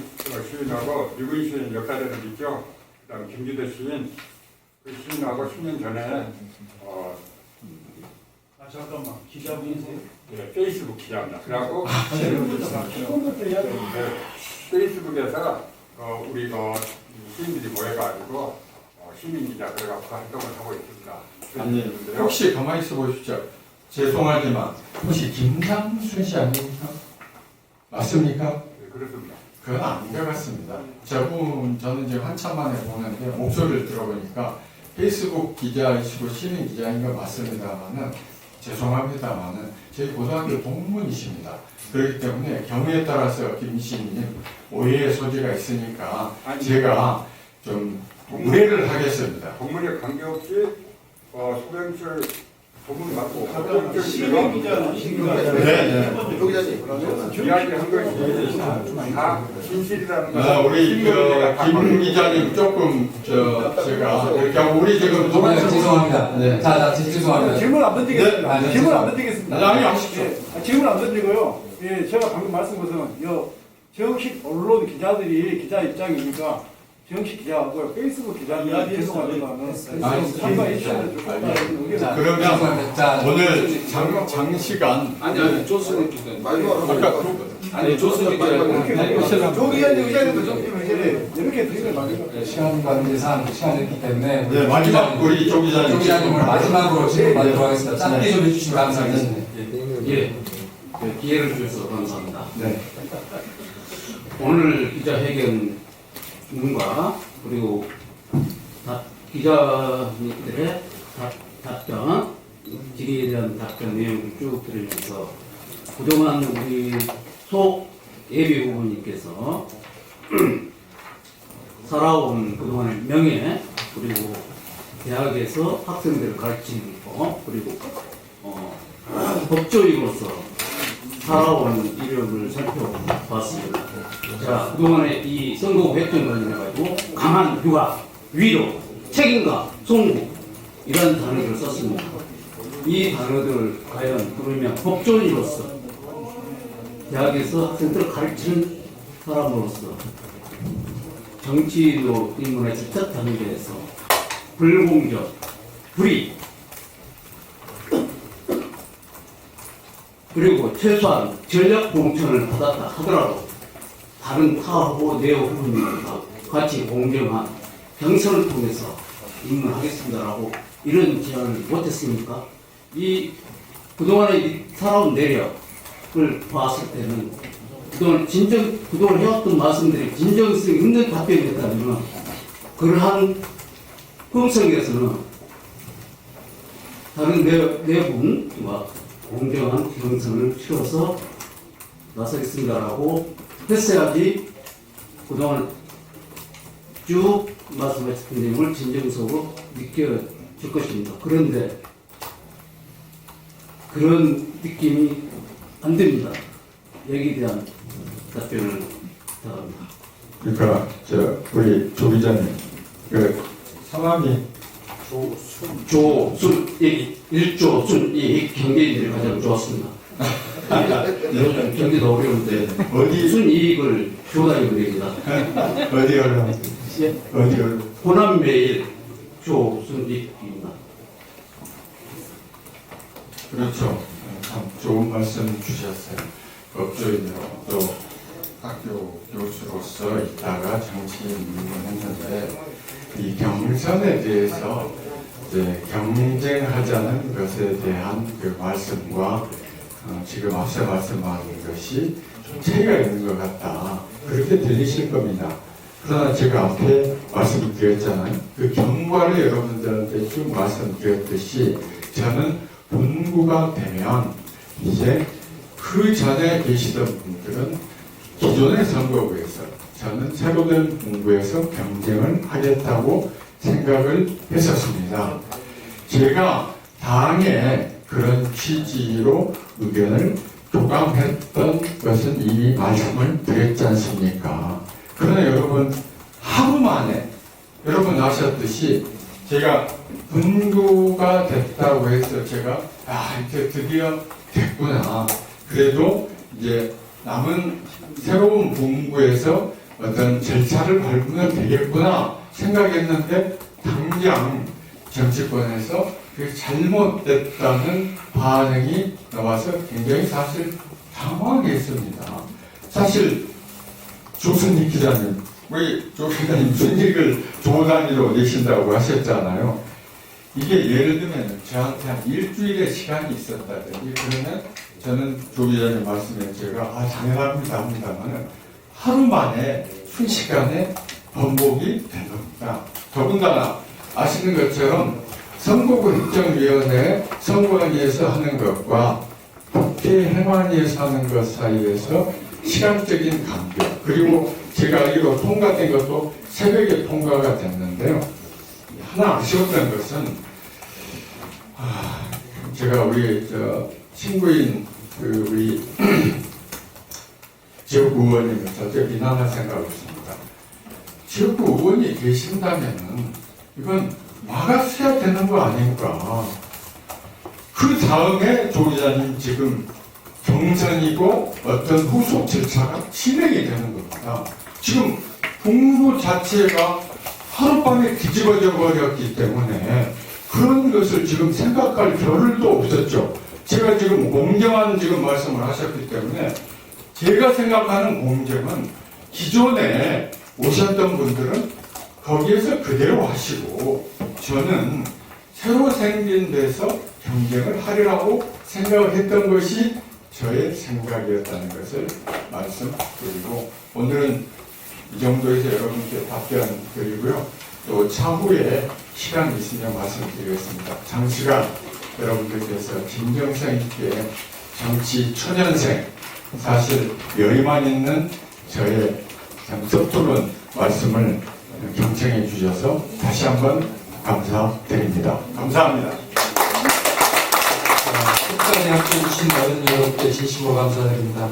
시인하고 유근 시인 역사를 있죠. 그다음 김기대 시인 그 시인하고 10년 전에
잠깐만 기자분이세요?
네, 페이스북 기자입니다. 그래갖고
처음부터 이야기.
페이스북에서 우리 시인들이 모여가지고 시민 기자 그래갖고 활동을 하고 있습니다.
아니 혹시 가만히 있어 보십시오. 죄송하지만 혹시 김상순 씨 아닙니까? 맞습니까?
네, 그렇습니다.
그건 아닌 것 같습니다. 저는 지금 한참 만에 보는데 목소리를 들어보니까 페이스북 기자이시고 시민 기자인 거 맞습니다만은 죄송합니다만은 저희 고등학교 동문이십니다. 그렇기 때문에 경우에 따라서 김 시인님 오해의 소지가 있으니까 제가 좀 우회를 하겠습니다.
동문에 관계없이 소병철 본문 맞고
시민 기자는
네.
이야기한 것이 다 진실이라는 거.
우리 김 기자님 조금 제가 이렇게 하고 우리 지금
죄송합니다.
네.
자, 죄송합니다.
질문 안 던지겠습니다.
네.
질문 안 던지겠습니다.
아니 하십시오.
질문 안 던지고요. 예, 제가 방금 말씀한 것은 정식 언론 기자들이 기자 입장이니까 정식 기자하고 페이스북 기자들이 계속 하는 거는 상관 이슈는 조금
그러면 오늘 장시간
아니, 조순익 기자.
아까
조순익 기자.
조기현 의장님도 좀 이렇게 드리는 말이에요.
시간 관계상 시간이 있기 때문에
네, 마지막 우리 조
기자님을 마지막으로 질문 받도록 하겠습니다. 짧게 좀 해주시면 감사하겠습니다.
예, 기회를 주셔서 감사합니다.
네.
오늘 기자회견 질문과 그리고 기자님들의 답변, 질의에 대한 답변 내용을 쭉 들으면서 그동안 우리 소 예비 후보님께서 살아온 그동안의 명예 그리고 대학에서 학생들을 가르치는 거, 그리고 법조인으로서 살아온 이력을 살펴봤습니다. 자, 그동안에 이 선거구 획정 관련해가지고 강한 휴가, 위로, 책임감, 송구 이런 단어들을 썼습니다. 이 단어들을 과연 그러면 법조인으로서 대학에서 학생들을 가르치는 사람으로서 정치도 인문의 첫 단계에서 불공정, 불의, 그리고 최소한 전략 공천을 받았다 하더라도 다른 타 후보 내 후보님과 같이 공정한 경선을 통해서 입문하겠습니다라고 이런 제안을 못했습니까? 이 그동안의 살아온 내력을 봤을 때는 그동안 해왔던 말씀들이 진정성 있는 답변이었다면 그러한 품성에서는 다른 네 분과 공정한 경선을 치러서 나서겠습니다라고 했어야지 그동안 쭉 말씀하셨던 내용을 진정성으로 느껴질 것입니다. 그런데 그런 느낌이 안 됩니다. 여기에 대한 답변을 부탁합니다.
그러니까 우리 조 기자님 그 성함이
조순이 1조 순이 경제인들이 가장 좋았습니다. 요즘 경기도 어려운데
어디
순이익을 조다니고 됩니다.
어디 얼른 어디 얼른
호남매일 조순이익입니다.
그렇죠. 참 좋은 말씀 주셨어요. 법조인으로 또 학교 교수로서 있다가 정치인 입문했는데 이 경선에 대해서 이제 경쟁하자는 것에 대한 그 말씀과 지금 앞서 말씀하는 것이 좀 차이가 있는 것 같다. 그렇게 들리실 겁니다. 그러나 제가 앞에 말씀드렸잖아요. 그 경과를 여러분들한테 쭉 말씀드렸듯이 저는 분구가 되면 이제 그 전에 계시던 분들은 기존의 선거구에서 저는 새로 된 분구에서 경쟁을 하겠다고 생각을 했었습니다. 제가 당에 그런 취지로 의견을 교감했던 것은 이미 말씀을 드렸지 않습니까? 그러나 여러분 하루 만에 여러분 아셨듯이 제가 분구가 됐다고 해서 제가 이제 드디어 됐구나. 그래도 이제 남은 새로운 분구에서 어떤 절차를 밟으면 되겠구나 생각했는데 당장 정치권에서 그 잘못됐다는 반응이 나와서 굉장히 사실 당황했습니다. 사실 조순익 기자님, 우리 조 기자님 순익을 조 단위로 내신다고 하셨잖아요. 이게 예를 들면 저한테 한 일주일의 시간이 있었다든지 그러면 저는 조 기자님 말씀에 제가 당연합니다 합니다만 하루 만에 순식간에 번복이 된 겁니다. 더군다나 아시는 것처럼 선거구 획정위원회 선관위에서 하는 것과 국회 행안위에서 하는 것 사이에서 시간적인 간격 그리고 제가 알기로 통과된 것도 새벽에 통과가 됐는데요. 하나 아쉬웠던 것은 제가 우리 친구인 우리 지역구 의원님을 절대 비난할 생각 없습니다. 지역구 의원이 계신다면은 이건 막았어야 되는 거 아닌가. 그 다음에 조 기자님 지금 경선이고 어떤 후속 절차가 진행이 되는 겁니다. 지금 공부 자체가 하룻밤에 뒤집어져 버렸기 때문에 그런 것을 지금 생각할 겨를도 없었죠. 제가 지금 공정한 지금 말씀을 하셨기 때문에 제가 생각하는 공정은 기존에 오셨던 분들은 거기에서 그대로 하시고 저는 새로 생긴 데서 경쟁을 하리라고 생각을 했던 것이 저의 생각이었다는 것을 말씀드리고 오늘은 이 정도에서 여러분께 답변 드리고요. 또 차후에 시간 있으면 말씀드리겠습니다. 장시간 여러분들께서 진정성 있게 정치 초년생 사실 여유만 있는 저의 참 섣부른 말씀을 경청해 주셔서 다시 한번 감사드립니다. 감사합니다.
끝까지 함께해 주신 많은 여러분께 진심으로 감사드립니다.